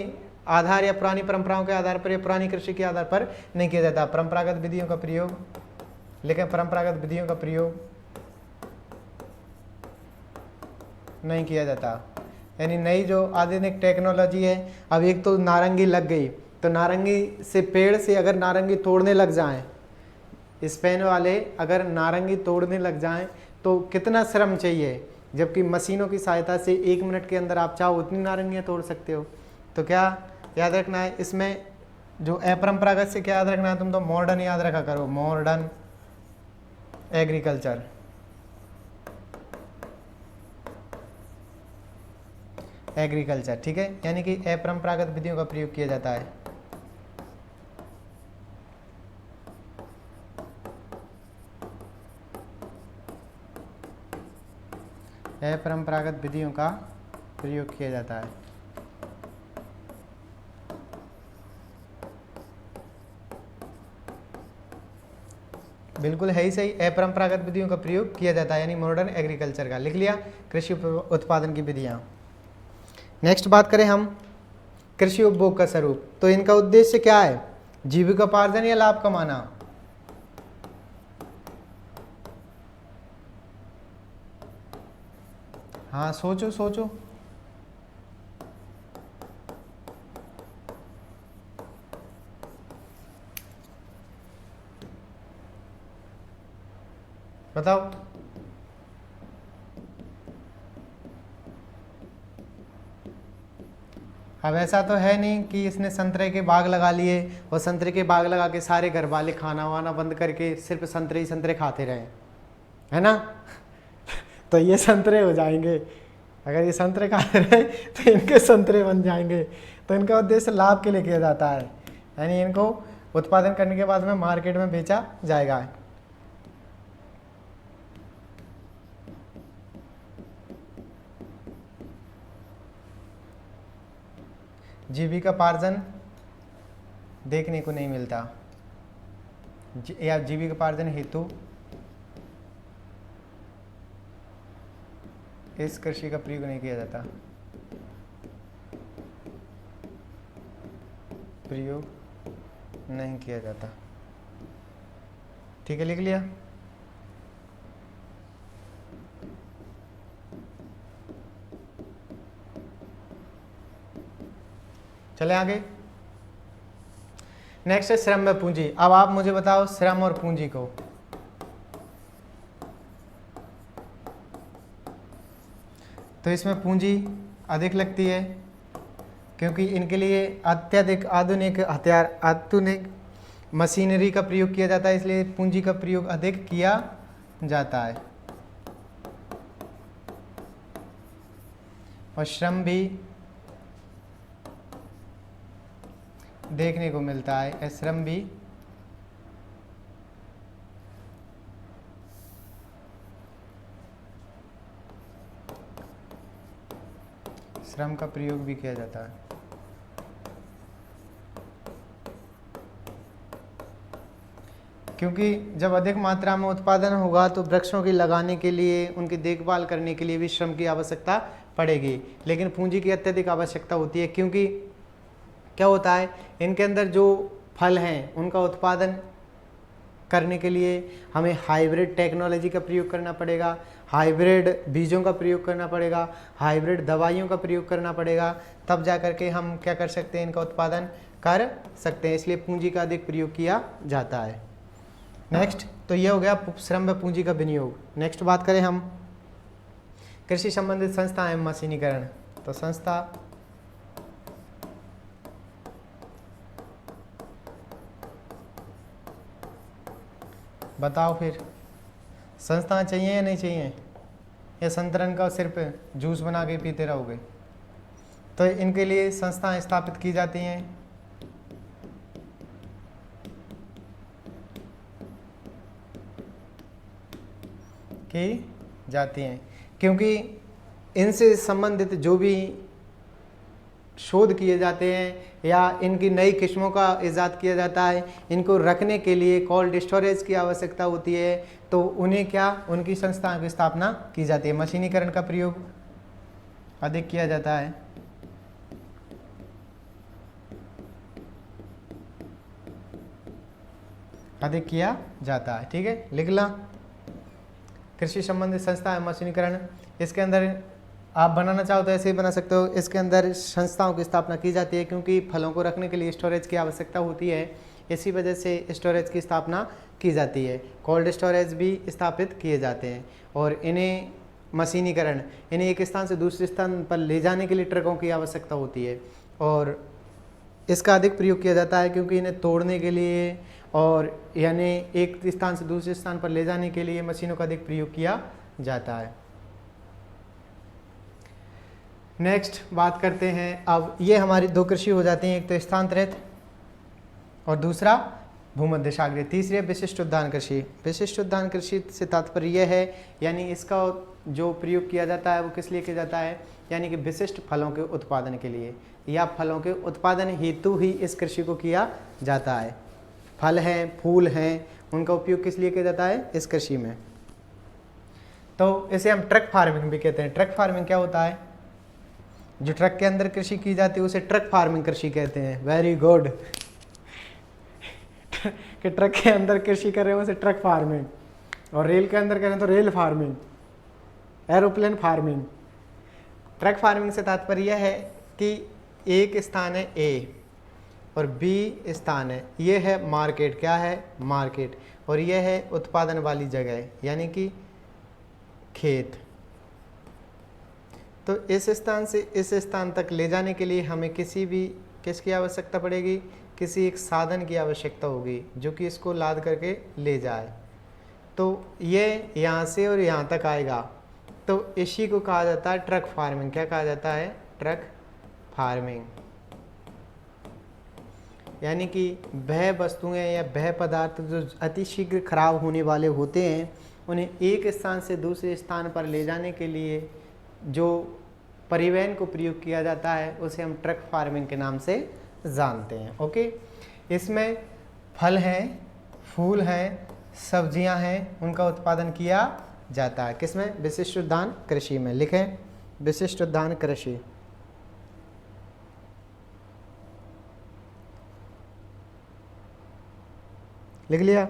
आधार या पुरानी परंपराओं के आधार पर या पुरानी कृषि के आधार पर नहीं किया जाता। परंपरागत विधियों का प्रयोग लेकिन परंपरागत विधियों का प्रयोग नहीं किया जाता। यानी नई जो आधुनिक टेक्नोलॉजी है, अब एक तो नारंगी लग गई, तो नारंगी से पेड़ से अगर नारंगी तोड़ने लग जाएं, स्पेन वाले अगर नारंगी तोड़ने लग जाएं तो कितना श्रम चाहिए, जबकि मशीनों की सहायता से 1 मिनट के अंदर आप चाहो उतनी नारंगियाँ तोड़ सकते हो। तो क्या याद रखना है इसमें, जो अपरंपरागत से क्या याद रखना है, तुम तो मॉडर्न याद रखा करो, मॉडर्न एग्रीकल्चर। एग्रीकल्चर, ठीक है, यानी कि अपरंपरागत विधियों का प्रयोग किया जाता है। अपरंपरागत विधियों का प्रयोग किया जाता है। बिल्कुल है ही सही, अपरंपरागत विधियों का प्रयोग किया जाता है, यानी मॉडर्न एग्रीकल्चर का। लिख लिया, कृषि उत्पादन की विधियां। नेक्स्ट बात करें हम कृषि उपभोग का स्वरूप, तो इनका उद्देश्य क्या है, जीविकोपार्जन या लाभ कमाना। हाँ सोचो सोचो, बताओ। अब ऐसा तो है नहीं कि इसने संतरे के बाग लगा लिए और संतरे के बाग लगा के सारे घर वाले खाना वाना बंद करके सिर्फ संतरे ही संतरे खाते रहे, है ना। तो ये संतरे हो जाएंगे, अगर ये संतरे खाते रहे तो इनके संतरे बन जाएंगे। तो इनका उद्देश्य लाभ के लिए किया जाता है, यानी इनको उत्पादन करने के बाद में मार्केट में बेचा जाएगा। जीविकोपार्जन देखने को नहीं मिलता, या जीविकोपार्जन हेतु इस कृषि का प्रयोग नहीं किया जाता, प्रयोग नहीं किया जाता। ठीक है, लिख लिया। चले आगे। नेक्स्ट है श्रम व पूंजी। अब आप मुझे बताओ श्रम और पूंजी को। तो इसमें पूंजी अधिक लगती है क्योंकि इनके लिए अत्यधिक आधुनिक हथियार, आधुनिक मशीनरी का प्रयोग किया जाता है, इसलिए पूंजी का प्रयोग अधिक किया जाता है। और श्रम भी देखने को मिलता है, श्रम भी श्रम का प्रयोग भी किया जाता है। क्योंकि जब अधिक मात्रा में उत्पादन होगा तो वृक्षों की लगाने के लिए, उनकी देखभाल करने के लिए भी श्रम की आवश्यकता पड़ेगी, लेकिन पूंजी की अत्यधिक आवश्यकता होती है। क्योंकि क्या होता है, इनके अंदर जो फल हैं उनका उत्पादन करने के लिए हमें हाइब्रिड टेक्नोलॉजी का प्रयोग करना पड़ेगा, हाइब्रिड बीजों का प्रयोग करना पड़ेगा, हाइब्रिड दवाइयों का प्रयोग करना पड़ेगा, तब जा करके हम क्या कर सकते हैं, इनका उत्पादन कर सकते हैं। इसलिए पूंजी का अधिक प्रयोग किया जाता है। नेक्स्ट, तो ये हो गया श्रम व पूंजी का विनियोग। नेक्स्ट बात करें हम कृषि संबंधित संस्था एवं मशीनीकरण। तो संस्था बताओ फिर, संस्था चाहिए या नहीं चाहिए, या संतरन का सिर्फ जूस बना के पीते रहोगे। तो इनके लिए संस्थाएं स्थापित की जाती हैं। की जाती हैं क्योंकि इनसे संबंधित जो भी शोध किए जाते हैं या इनकी नई किस्मों का इजाद किया जाता है, इनको रखने के लिए कोल्ड स्टोरेज की आवश्यकता होती है, तो उन्हें क्या, उनकी संस्थाओं की स्थापना की जाती है। मशीनीकरण का प्रयोग अधिक किया जाता है। अधिक किया जाता है। ठीक है, लिख ला। कृषि संबंधित संस्था है मशीनीकरण, इसके अंदर आप बनाना चाहो तो ऐसे ही बना सकते हो। इसके अंदर संस्थाओं की स्थापना की जाती है क्योंकि फलों को रखने के लिए स्टोरेज की आवश्यकता होती है, इसी वजह से स्टोरेज की स्थापना की जाती है। कोल्ड स्टोरेज भी स्थापित किए जाते हैं और इन्हें मशीनीकरण, इन्हें एक स्थान से दूसरे स्थान पर ले जाने के लिए ट्रकों की आवश्यकता होती है और इसका अधिक प्रयोग किया जाता है क्योंकि इन्हें तोड़ने के लिए और यानी एक स्थान से दूसरे स्थान पर ले जाने के लिए मशीनों का अधिक प्रयोग किया जाता है। नेक्स्ट बात करते हैं, अब ये हमारी दो कृषि हो जाती हैं, एक तो स्थानांतरित और दूसरा भूमध्य सागरीय। तीसरी है विशिष्ट उद्यान कृषि। विशिष्ट उद्यान कृषि से तात्पर्य यह है यानी इसका जो प्रयोग किया जाता है वो किस लिए किया जाता है, यानी कि विशिष्ट फलों के उत्पादन के लिए या फलों के उत्पादन हेतु ही इस कृषि को किया जाता है। फल हैं, फूल हैं, उनका उपयोग किस लिए किया जाता है इस कृषि में। तो इसे हम ट्रक फार्मिंग भी कहते हैं। ट्रक फार्मिंग क्या होता है, जो ट्रक के अंदर कृषि की जाती है उसे ट्रक फार्मिंग कृषि कहते हैं। वेरी गुड कि ट्रक के अंदर कृषि कर रहे हो उसे ट्रक फार्मिंग, और रेल के अंदर करें तो rail farming, aeroplane farming. Truck farming से तात्पर्य यह है कि एक स्थान है ए और बी स्थान है, ये है मार्केट, क्या है मार्केट, और यह है उत्पादन वाली जगह यानी कि खेत। तो इस स्थान से इस स्थान तक ले जाने के लिए हमें किसकी आवश्यकता पड़ेगी, किसी एक साधन की आवश्यकता होगी जो कि इसको लाद करके ले जाए। तो ये यहाँ से और यहाँ तक आएगा, तो इसी को कहा जाता है ट्रक फार्मिंग। क्या कहा जाता है, ट्रक फार्मिंग। यानी कि वह वस्तुएं या वह पदार्थ जो अतिशीघ्र खराब होने वाले होते हैं उन्हें एक स्थान से दूसरे स्थान पर ले जाने के लिए जो परिवहन को प्रयोग किया जाता है उसे हम ट्रक फार्मिंग के नाम से जानते हैं। ओके, इसमें फल हैं, फूल हैं, सब्जियां हैं, उनका उत्पादन किया जाता है। किसमें, विशिष्ट उद्यान कृषि में। लिखें विशिष्ट उद्यान कृषि। लिख लिया,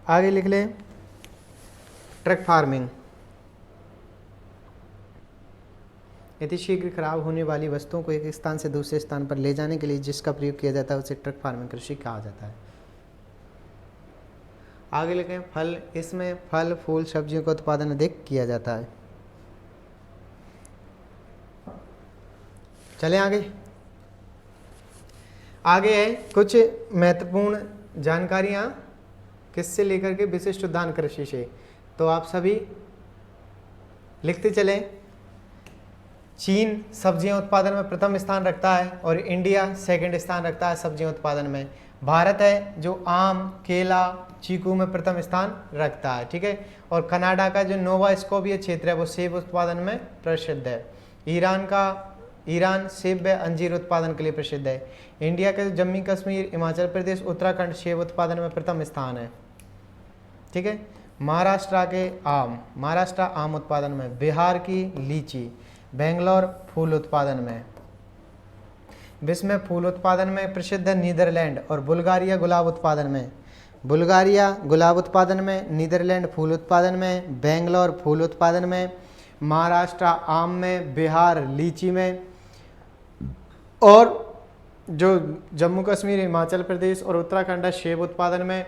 आगे लिख लें ट्रक फार्मिंग। यदि शीघ्र खराब होने वाली वस्तुओं को एक स्थान से दूसरे स्थान पर ले जाने के लिए जिसका प्रयोग किया जाता है उसे ट्रक फार्मिंग कृषि कहा जाता है। आगे लिखें फल, इसमें फल फूल सब्जियों का उत्पादन अधिक किया जाता है। चलें आगे। आगे है कुछ महत्वपूर्ण जानकारियां किससे लेकर के, विशिष्ट उद्यान कृषि से। तो आप सभी लिखते चलें। चीन सब्जियां उत्पादन में प्रथम स्थान रखता है और इंडिया सेकंड स्थान रखता है सब्जियां उत्पादन में। भारत है जो आम, केला, चीकू में प्रथम स्थान रखता है। ठीक है, और कनाडा का जो नोवा स्कोपिया क्षेत्र है वो सेब उत्पादन में प्रसिद्ध है। ईरान सेब व अंजीर उत्पादन के लिए प्रसिद्ध है। इंडिया के जम्मू कश्मीर, हिमाचल प्रदेश, उत्तराखंड सेब उत्पादन में प्रथम स्थान है। ठीक है, महाराष्ट्र आम उत्पादन में, बिहार की लीची, बेंगलोर फूल उत्पादन में, विश्व में फूल उत्पादन में प्रसिद्ध है नीदरलैंड, और बुल्गारिया गुलाब उत्पादन में। बुल्गारिया गुलाब उत्पादन में, नीदरलैंड फूल उत्पादन में, बेंगलोर फूल उत्पादन में, महाराष्ट्र आम में, बिहार लीची में, और जो जम्मू कश्मीर, हिमाचल प्रदेश और उत्तराखंड है सेब उत्पादन में।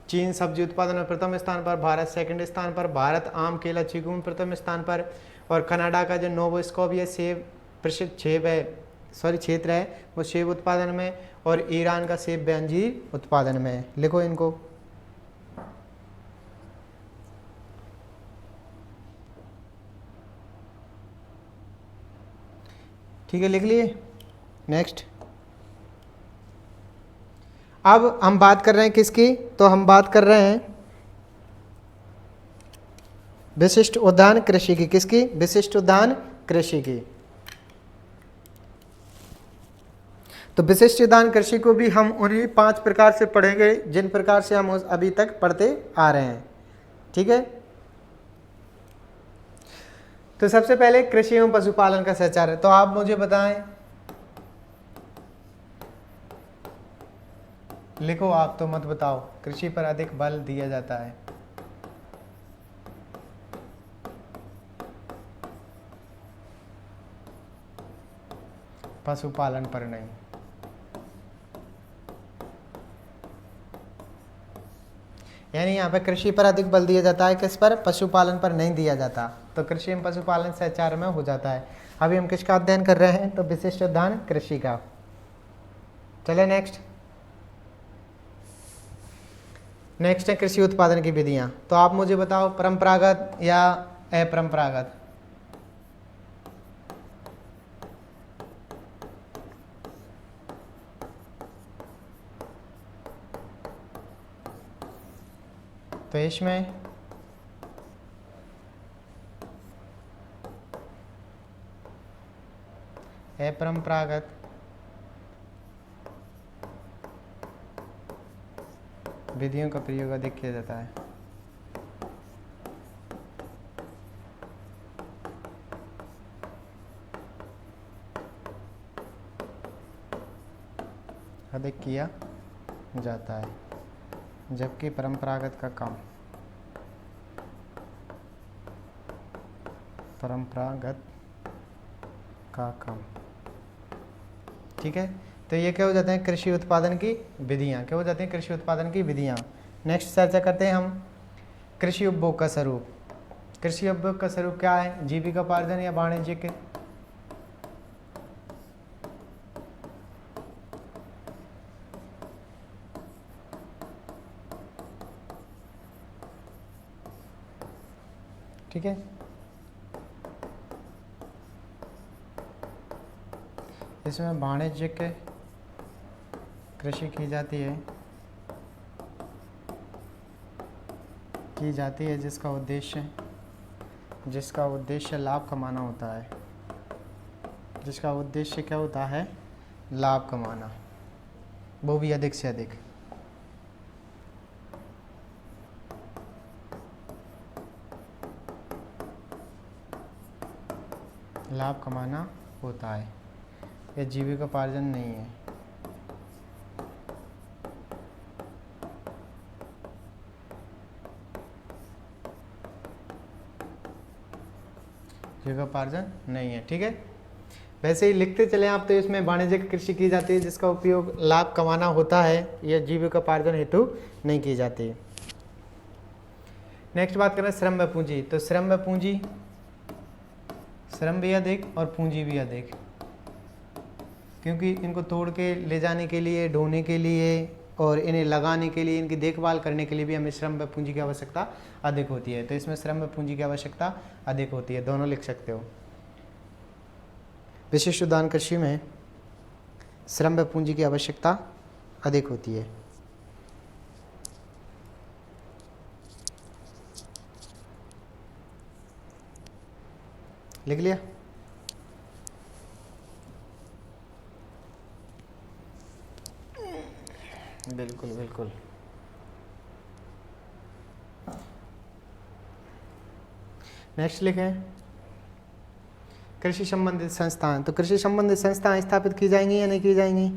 चीन सब्जी उत्पादन में प्रथम स्थान पर, भारत सेकंड स्थान पर, भारत आम, केला, चीकू में प्रथम स्थान पर, और कनाडा का जो नोवा स्कोपिया सेब प्रसिद्ध क्षेत्र है वो सेब उत्पादन में, और ईरान का सेब व अंजीर उत्पादन में। लिखो इनको। ठीक है, लिख लिए। नेक्स्ट, अब हम बात कर रहे हैं किसकी, तो हम बात कर रहे हैं विशिष्ट उद्यान कृषि की। किसकी, विशिष्ट उद्यान कृषि की। तो विशिष्ट उद्यान कृषि को भी हम उन्हीं 5 प्रकार से पढ़ेंगे जिन प्रकार से हम अभी तक पढ़ते आ रहे हैं। ठीक है, तो सबसे पहले कृषि एवं पशुपालन का संचार है। तो आप मुझे बताएं लिखो आप तो मत बताओ। कृषि पर अधिक बल दिया जाता है। पशुपालन पर नहीं। यानी यहाँ पे कृषि पर अधिक बल दिया जाता है, किस पर? पशुपालन पर नहीं दिया जाता। तो कृषि एवं पशुपालन सहचार में हो जाता है। अभी हम किसका अध्ययन कर रहे हैं? तो विशिष्ट उद्यान कृषि का। चले नेक्स्ट है कृषि उत्पादन की विधियां। तो आप मुझे बताओ, परंपरागत या अपरंपरागत? तो इसमें अपरंपरागत विधियों का प्रयोग अधिक किया जाता है। अधिक किया जाता है, जबकि परंपरागत का कम। परंपरागत का कम। ठीक है, तो ये क्या हो जाते हैं? कृषि उत्पादन की विधियाँ। क्या हो जाती हैं? कृषि उत्पादन की विधियाँ। नेक्स्ट चर्चा करते हैं हम कृषि उपभोग का स्वरूप। कृषि उपभोग का स्वरूप क्या है? जीविकोपार्जन या वाणिज्यिक? ठीक है, इसमें वाणिज्यिक कृषि की जाती है जिसका उद्देश्य लाभ कमाना होता है। जिसका उद्देश्य क्या होता है? लाभ कमाना, वो भी अधिक से अधिक। लाभ कमाना होता है, यह जीविकोपार्जन नहीं है। जीविकोपार्जन नहीं है। ठीक है, वैसे ही लिखते चले आप। तो इसमें वाणिज्यिक कृषि की जाती है जिसका उपयोग लाभ कमाना होता है, यह जीविकोपार्जन हेतु नहीं की जाती। नेक्स्ट बात करें श्रम व पूंजी। तो श्रम व पूंजी, श्रम भी अधिक और पूंजी भी अधिक, क्योंकि इनको तोड़ के ले जाने के लिए, ढोने के लिए और इन्हें लगाने के लिए, इनकी देखभाल करने के लिए भी हमें श्रम व पूंजी की आवश्यकता अधिक होती है। तो इसमें श्रम व पूंजी की आवश्यकता अधिक होती है, दोनों लिख सकते हो। विशिष्ट उद्यान कृषि में श्रम व पूंजी की आवश्यकता अधिक होती है। लिख लिया? बिल्कुल बिल्कुल। नेक्स्ट लिखें कृषि संबंधित संस्थान। तो कृषि संबंधित संस्थाएं स्थापित की जाएंगी या नहीं की जाएंगी?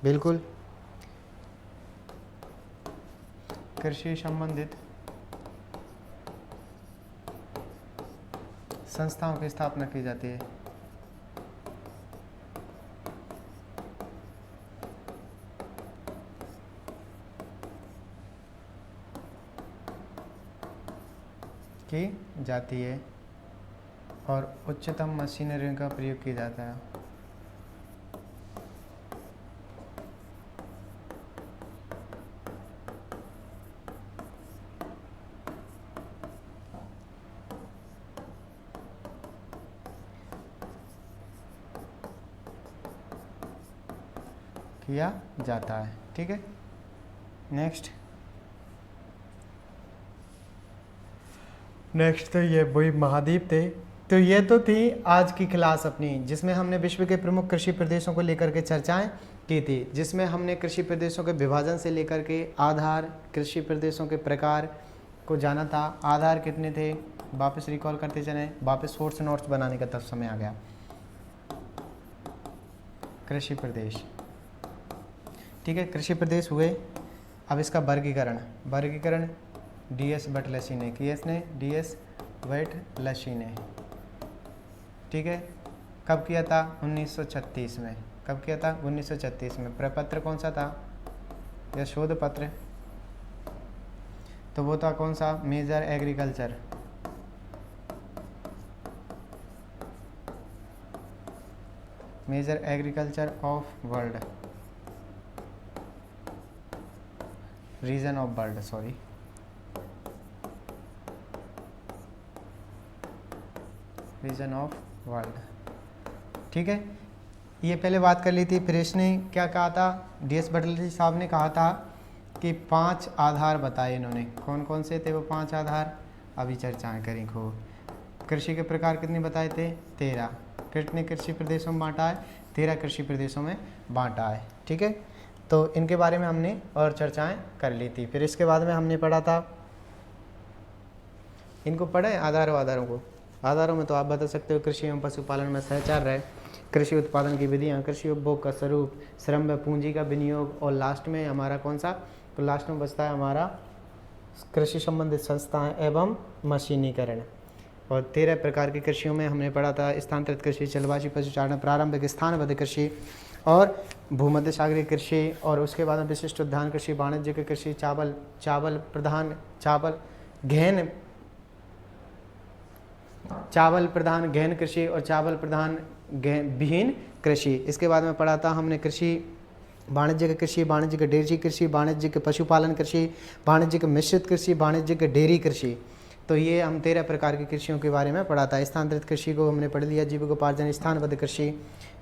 बिल्कुल, कृषि संबंधित संस्थाओं की स्थापना की जाती है। की जाती है और उच्चतम मशीनरी का प्रयोग किया जाता है। किया जाता है। ठीक है, नेक्स्ट तो ये वही महाद्वीप थे। तो ये तो थी आज की क्लास अपनी, जिसमें हमने विश्व के प्रमुख कृषि प्रदेशों को लेकर के चर्चाएं की थी, जिसमें हमने कृषि प्रदेशों के विभाजन से लेकर के आधार, कृषि प्रदेशों के प्रकार को जाना था। आधार कितने थे? वापस रिकॉल करते चलें, वापस सोर्स नोट्स बनाने का तब समय आ गया। कृषि प्रदेश ठीक है, कृषि प्रदेश हुए। अब इसका वर्गीकरण DS बटलसी ने किया, इसने DS बटलसी ने, ठीक है। कब किया था? 1936 में। कब किया था? 1936 में। प्रपत्र कौन सा था या शोध पत्र? तो वो था कौन सा? Major agriculture, major agriculture of world, region of world, sorry, region of world, ठीक है। ये पहले बात कर ली थी। फिर इसने क्या कहा था? DS बटलसी साहब ने कहा था कि 5 आधार बताए इन्होंने। कौन कौन से थे वो 5 आधार? अभी चर्चाएं करें खूब। कृषि के प्रकार कितने बताए थे? 13। कितने कृषि प्रदेशों में बांटा है? 13 कृषि प्रदेशों में बांटा है, ठीक है। तो इनके बारे में हमने और चर्चाएं कर ली थी। फिर इसके बाद में हमने पढ़ा था, इनको पढ़े आधारों को। आधारों में तो आप बता सकते हो कृषि एवं पशुपालन में सहचार्य, कृषि उत्पादन की विधियाँ, कृषि उपभोग का स्वरूप, श्रम व पूंजी का विनियोग, और लास्ट में हमारा कौन सा? तो लास्ट में बचता है हमारा कृषि संबंधित संस्थाएं एवं मशीनीकरण। और 13 प्रकार की कृषियों में हमने पढ़ा था स्थानांतरित कृषि, जलवायु पशुचारण, प्रारंभिक स्थानबद्ध कृषि और भूमध्य सागरीय कृषि, और उसके बाद में विशिष्ट उद्यान कृषि, वाणिज्यिक कृषि, चावल प्रधान गहन कृषि और चावल प्रधान विहीन कृषि। इसके बाद में पढ़ा था हमने कृषि, वाणिज्यिक कृषि, वाणिज्यिक डेयरी कृषि, वाणिज्यिक पशुपालन कृषि, वाणिज्यिक मिश्रित कृषि, वाणिज्यिक डेयरी कृषि। तो ये हम 13 प्रकार की कृषियों के बारे में पढ़ा था। स्थानांतरित कृषि को हमने पढ़ लिया, जीविकोपार्जन, स्थानबद्ध कृषि।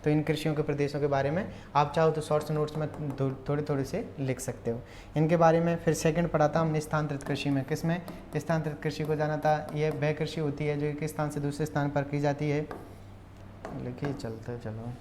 तो इन कृषियों के प्रदेशों के बारे में आप चाहो तो शॉर्ट्स नोट्स में थोड़े से लिख सकते हो इनके बारे में। फिर सेकंड पढ़ा था हमने स्थानांतरित कृषि में। किसमें? स्थानांतरित कृषि को जाना था। यह वह कृषि होती है जो एक स्थान से दूसरे स्थान पर की जाती है। लिखिए चलते चलो।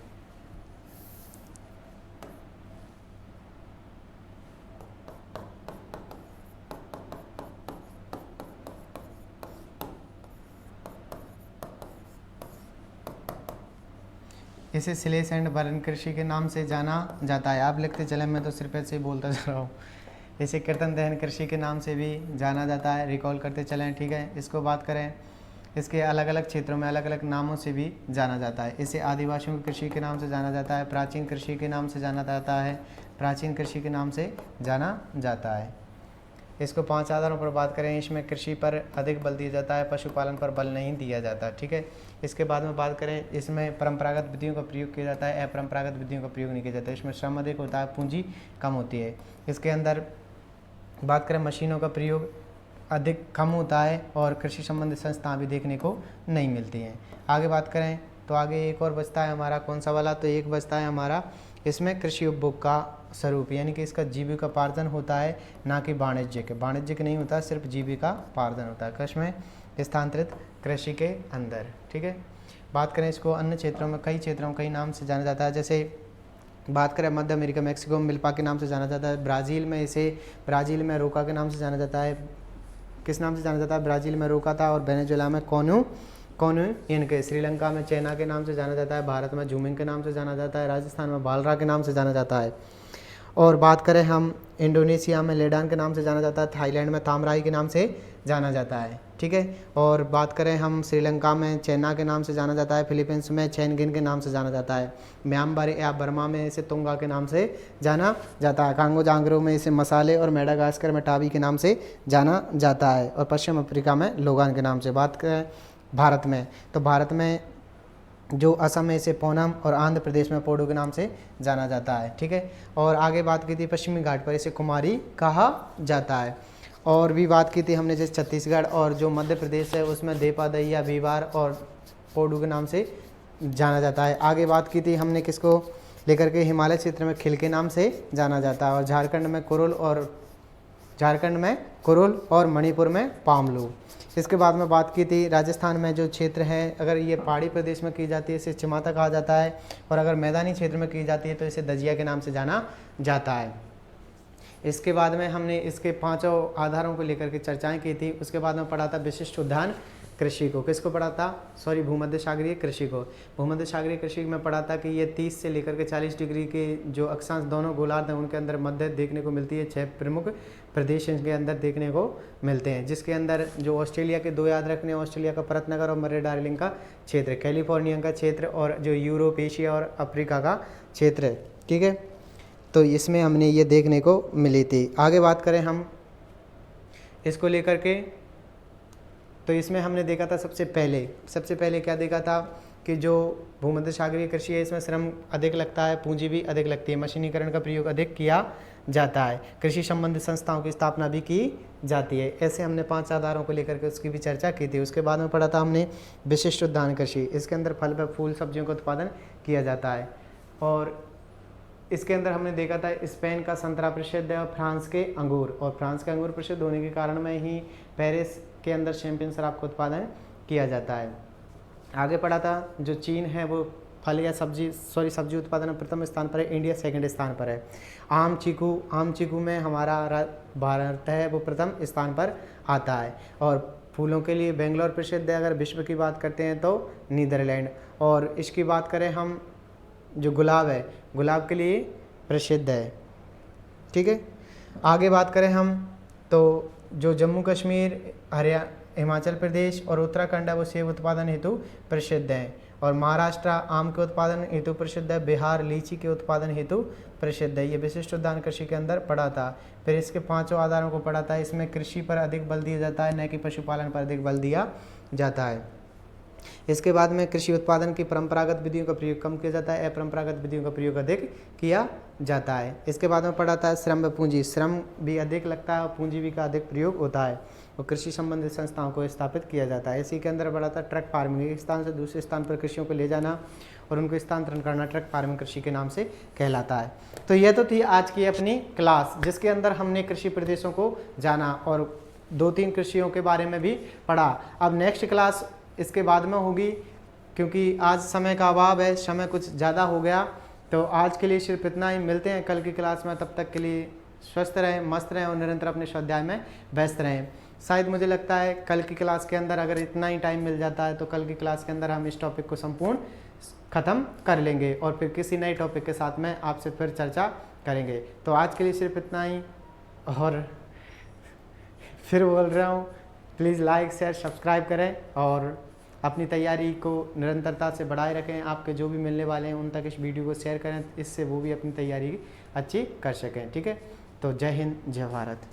इसे स्लेश एंड बर्न कृषि के नाम से जाना जाता है। आप लिखते चले, मैं तो सिर्फ ऐसे ही बोलता जा रहा हूँ। इसे कीर्तन दहन कृषि के नाम से भी जाना जाता है। रिकॉल करते चलें, ठीक है। इसको बात करें, इसके अलग अलग क्षेत्रों में अलग अलग नामों से भी जाना जाता है। इसे आदिवासियों की कृषि के नाम से जाना जाता है, प्राचीन कृषि के नाम से जाना जाता है, प्राचीन कृषि के नाम से जाना जाता है। इसको 5 आधारों पर बात करें, इसमें कृषि पर अधिक बल दिया जाता है, पशुपालन पर बल नहीं दिया जाता, ठीक है। इसके बाद में बात करें, इसमें परंपरागत विधियों का प्रयोग किया जाता है, अपरंपरागत विधियों का प्रयोग नहीं किया जाता। इसमें श्रम अधिक होता है, पूंजी कम होती है। इसके अंदर बात करें, मशीनों का प्रयोग अधिक कम होता है और कृषि संबंधित संस्थाएं भी देखने को नहीं मिलती हैं। आगे बात करें तो आगे एक और बचता है हमारा कौन सा वाला? तो एक बचता है हमारा इसमें कृषि उपभोग का स्वरूप, यानी कि इसका जीविकोपार्जन होता है, ना कि वाणिज्यिक। वाणिज्यिक नहीं होता, सिर्फ जीविकोपार्जन होता है कृषि में, स्थानांतरित कृषि के अंदर, ठीक है। बात करें इसको अन्य क्षेत्रों में, कई क्षेत्रों में कई नाम से जाना जाता है। जैसे बात करें मध्य अमेरिका, मैक्सिको में मिल्पा के नाम से जाना जाता है। ब्राज़ील में रोका के नाम से जाना जाता है। किस नाम से जाना जाता है? ब्राज़ील में रोका था, और वेनेजुएला में कोनू इनके। श्रीलंका में चैना के नाम से जाना जाता है। भारत में झूमिंग के नाम से जाना जाता है। राजस्थान में बालरा के नाम से जाना जाता है। और बात करें हम इंडोनेशिया में लेडान के नाम से जाना जाता है। थाईलैंड में तामराई के नाम से जाना जाता है, ठीक है। और बात करें हम श्रीलंका में चैना के नाम से जाना जाता है। फिलीपींस में चैनगिन के नाम से जाना जाता है। म्यांमार या बर्मा में इसे तुंगा के नाम से जाना जाता है। कांगो जांगरो में इसे मसाले, और मेडागास्कर में टाबी के नाम से जाना जाता है। और पश्चिम अफ्रीका में लोगान के नाम से। बात करें भारत में, तो भारत में जो असम में इसे पोनम, और आंध्र प्रदेश में पोडू के नाम से जाना जाता है, ठीक है। और आगे बात की थी पश्चिमी घाट पर इसे कुमारी कहा जाता है। और भी बात की थी हमने जैसे छत्तीसगढ़ और जो मध्य प्रदेश है उसमें देपा, दैया, भीवार और पोडू के नाम से जाना जाता है। आगे बात की थी हमने किसको लेकर के, हिमालय क्षेत्र में खिल के नाम से जाना जाता है। और झारखंड में कुरुल और मणिपुर में पामलू। इसके बाद में बात की थी राजस्थान में जो क्षेत्र है, अगर ये पहाड़ी प्रदेश में की जाती है इसे चिमाता कहा जाता है, और अगर मैदानी क्षेत्र में की जाती है तो इसे दजिया के नाम से जाना जाता है। इसके बाद में हमने इसके 5 आधारों को लेकर के चर्चाएं की थी। उसके बाद में पढ़ा था विशिष्ट उद्यान कृषि को। किसको पढ़ा था? सॉरी, भूमध्य सागरीय कृषि को। भूमध्य सागरीय कृषि में पढ़ा था कि ये 30 से लेकर के 40 डिग्री के जो अक्षांश दोनों गोलार्ध हैं उनके अंदर मध्य देखने को मिलती है। 6 प्रमुख प्रदेश इनके अंदर देखने को मिलते हैं, जिसके अंदर जो ऑस्ट्रेलिया के 2 याद रखने, ऑस्ट्रेलिया का परतनगर और मर्रे डार्लिंग का क्षेत्र, कैलिफोर्निया का क्षेत्र और जो यूरोप, एशिया और अफ्रीका का क्षेत्र है। ठीक है, तो इसमें हमने ये देखने को मिली थी। आगे बात करें हम इसको लेकर के, तो इसमें हमने देखा था सबसे पहले क्या देखा था कि जो भूमध्य सागरीय कृषि है इसमें श्रम अधिक लगता है, पूंजी भी अधिक लगती है, मशीनीकरण का प्रयोग अधिक किया जाता है, कृषि संबंधित संस्थाओं की स्थापना भी की जाती है। ऐसे हमने 5 आधारों को लेकर के उसकी भी चर्चा की थी। उसके बाद में पढ़ा था हमने विशिष्ट उद्यान कृषि। इसके अंदर फल व फूल सब्जियों का उत्पादन किया जाता है और इसके अंदर हमने देखा था स्पेन का संतरा प्रसिद्ध है और फ्रांस के अंगूर, और फ्रांस के अंगूर प्रसिद्ध होने के कारण में ही पेरिस के अंदर शैंपेन शराब का उत्पादन किया जाता है। आगे पढ़ा था जो चीन है वो फल या सब्जी उत्पादन में प्रथम स्थान पर है, इंडिया सेकंड स्थान पर है। आम चीकू में हमारा भारत है वो प्रथम स्थान पर आता है। और फूलों के लिए बेंगलोर प्रसिद्ध है। अगर विश्व की बात करते हैं तो नीदरलैंड। और इसकी बात करें हम, जो गुलाब है, गुलाब के लिए प्रसिद्ध है। ठीक है, आगे बात करें हम तो जो जम्मू कश्मीर, हिमाचल प्रदेश और उत्तराखंड है वो सेब उत्पादन हेतु प्रसिद्ध हैं। और महाराष्ट्र आम के उत्पादन हेतु प्रसिद्ध है, बिहार लीची के उत्पादन हेतु प्रसिद्ध है। ये विशिष्ट उद्यान कृषि के अंदर पढ़ा था। फिर इसके 5 आधारों को पढ़ा था। इसमें कृषि पर अधिक बल दिया जाता है, न कि पशुपालन पर अधिक बल दिया जाता है। इसके बाद में कृषि उत्पादन की परंपरागत विधियों का प्रयोग कम किया जाता है, अपरंपरागत विधियों का प्रयोग अधिक किया जाता है। इसके बाद में पढ़ा था श्रम व पूंजी, श्रम भी अधिक लगता है और पूंजी भी का अधिक प्रयोग होता है और कृषि संबंधित संस्थाओं को स्थापित किया जाता है। इसी के अंदर पढ़ा था ट्रक फार्मिंग, एक स्थान से दूसरे स्थान पर कृषियों को ले जाना और उनको स्थानांतरण करना ट्रक फार्मिंग कृषि के नाम से कहलाता है। तो यह तो थी आज की अपनी क्लास, जिसके अंदर हमने कृषि प्रदेशों को जाना और 2-3 कृषियों के बारे में भी पढ़ा। अब नेक्स्ट क्लास इसके बाद में होगी, क्योंकि आज समय का अभाव है, समय कुछ ज़्यादा हो गया। तो आज के लिए सिर्फ इतना ही, मिलते हैं कल की क्लास में। तब तक के लिए स्वस्थ रहें, मस्त रहें और निरंतर अपने स्वाध्याय में व्यस्त रहें। शायद मुझे लगता है कल की क्लास के अंदर अगर इतना ही टाइम मिल जाता है तो कल की क्लास के अंदर हम इस टॉपिक को संपूर्ण ख़त्म कर लेंगे और फिर किसी नए टॉपिक के साथ में आपसे फिर चर्चा करेंगे। तो आज के लिए सिर्फ इतना ही, और फिर बोल रहा हूँ प्लीज़ लाइक शेयर सब्सक्राइब करें और अपनी तैयारी को निरंतरता से बढ़ाए रखें। आपके जो भी मिलने वाले हैं उन तक इस वीडियो को शेयर करें, इससे वो भी अपनी तैयारी अच्छी कर सकें। ठीक है, तो जय हिंद, जय भारत।